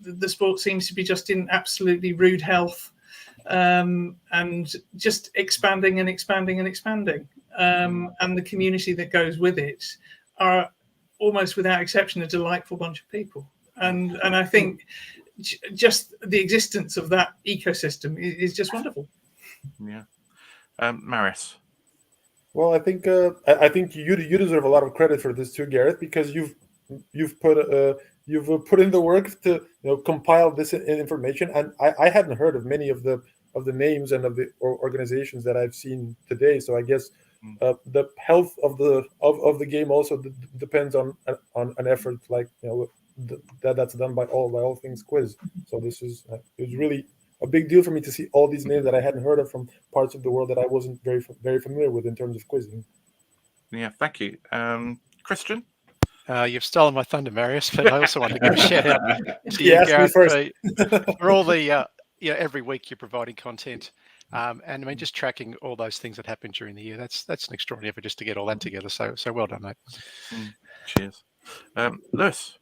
S5: the sport seems to be just in absolutely rude health, and just expanding and expanding and expanding. And the community that goes with it are almost without exception a delightful bunch of people. And I think just the existence of that ecosystem is just wonderful.
S1: Yeah. Marius.
S4: Well, I think you deserve a lot of credit for this too, Gareth, because you've put in the work to compile this information, and I hadn't heard of many of the names and of the organizations that I've seen today. So I guess the health of the game also depends on an effort like that's done by all things quiz. So it was really a big deal for me to see all these names that I hadn't heard of from parts of the world that I wasn't very familiar with in terms of quizzing.
S1: Yeah, thank you, Christian.
S3: You've stolen my thunder, Marius, but I also want to give a shout out to you,
S4: Yes,
S3: Gareth,
S4: first.
S3: for all the every week you're providing content, and I mean just tracking all those things that happen during the year. That's an extraordinary effort just to get all that together. So well done, mate.
S1: Cheers, Lewis.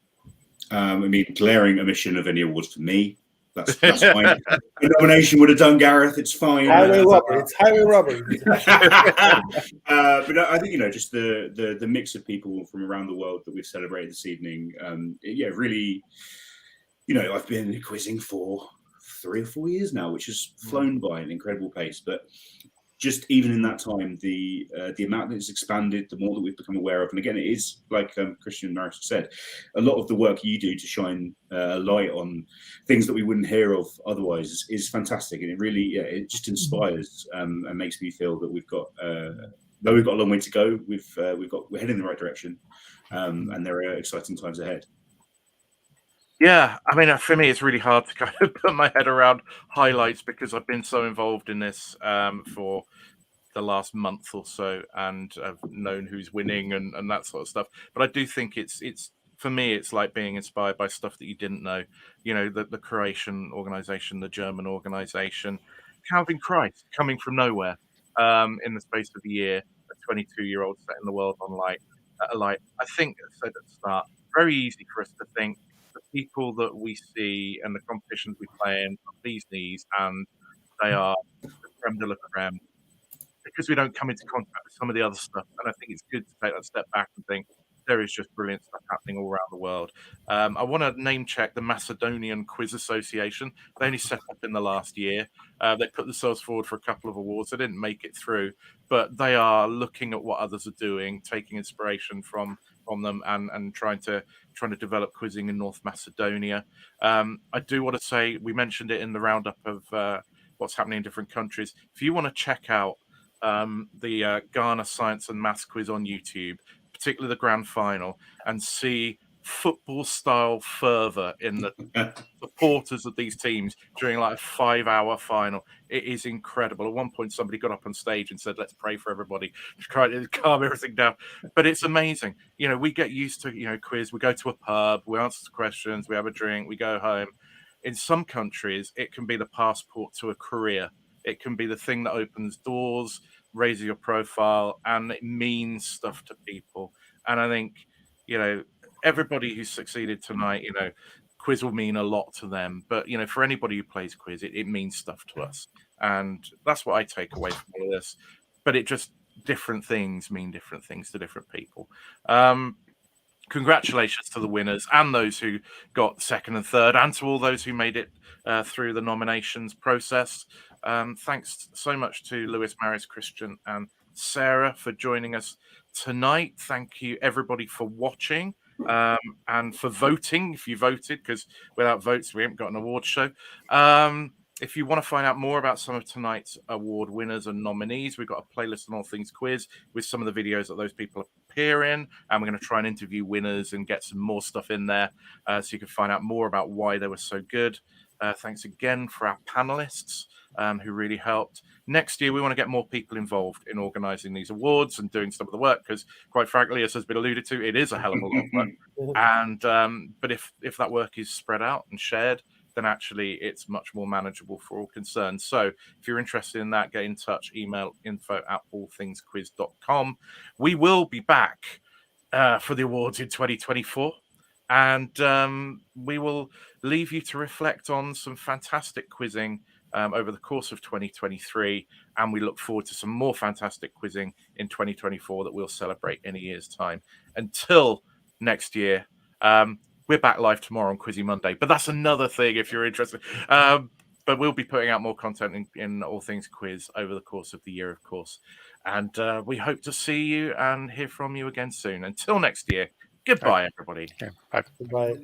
S2: I mean, glaring omission of any awards for me. That's fine. The nomination would have done, Gareth. It's fine.
S4: Highway robbery. It's highway robbery.
S2: But I think just the mix of people from around the world that we've celebrated this evening. Really. I've been quizzing for 3 or 4 years now, which has flown by at an incredible pace. But just even in that time, the amount that it's expanded, the more that we've become aware of, and again, it is like Christian and Marius said, a lot of the work you do to shine a light on things that we wouldn't hear of otherwise is fantastic, and it really it just inspires and makes me feel that we've got though we've got a long way to go, we're heading in the right direction, and there are exciting times ahead.
S1: Yeah, I mean, for me, it's really hard to kind of put my head around highlights because I've been so involved in this for the last month or so, and I've known who's winning and that sort of stuff. But I do think it's for me, it's like being inspired by stuff that you didn't know. The Croatian organization, the German organization, Calvin Christ coming from nowhere in the space of a year, a 22-year-old setting the world on light. I think I said at the start, very easy for us to think the people that we see and the competitions we play in are these knees, and they are the creme de la creme, because we don't come into contact with some of the other stuff. And I think it's good to take that step back and think there is just brilliant stuff happening all around the world. I want to name check the Macedonian Quiz Association. They only set up in the last year. They put themselves forward for a couple of awards. They didn't make it through, but they are looking at what others are doing, taking inspiration from them, and trying to develop quizzing in North Macedonia. I do want to say, we mentioned it in the roundup of what's happening in different countries. If you want to check out the Ghana Science and Maths quiz on YouTube, particularly the grand final, and see football-style fervor in the supporters of these teams during like a 5-hour final. It is incredible. At one point, somebody got up on stage and said, "Let's pray for everybody," to try to calm everything down. But it's amazing. We get used to quiz. We go to a pub, we answer questions, we have a drink, we go home. In some countries, it can be the passport to a career. It can be the thing that opens doors raises your profile, and it means stuff to people. And I think, you know, everybody who's succeeded tonight, you know, quiz will mean a lot to them. But, you know, for anybody who plays quiz, it means stuff to us. And that's what I take away from all of this. But it just, different things mean different things to different people. Congratulations to the winners and those who got second and third, and to all those who made it through the nominations process. Thanks so much to Lewis, Marius, Christian, and Sarah for joining us tonight. Thank you, everybody, for watching and for voting, if you voted, because without votes, we haven't got an award show. If you want to find out more about some of tonight's award winners and nominees, we've got a playlist on All Things Quiz with some of the videos that those people appear in, and we're going to try and interview winners and get some more stuff in there so you can find out more about why they were so good. Thanks again for our panelists who really helped. Next year, we want to get more people involved in organising these awards and doing some of the work, because quite frankly, as has been alluded to, it is a hell of a lot of work. And but if that work is spread out and shared, then actually it's much more manageable for all concerned. So if you're interested in that, get in touch, email info@allthingsquiz.com. We will be back for the awards in 2024. And we will leave you to reflect on some fantastic quizzing over the course of 2023. And we look forward to some more fantastic quizzing in 2024 that we'll celebrate in a year's time. Until next year, we're back live tomorrow on Quizzy Monday, but that's another thing if you're interested. But we'll be putting out more content in All Things Quiz over the course of the year, of course. And we hope to see you and hear from you again soon. Until next year, goodbye, everybody.
S3: Okay, bye.
S4: Goodbye.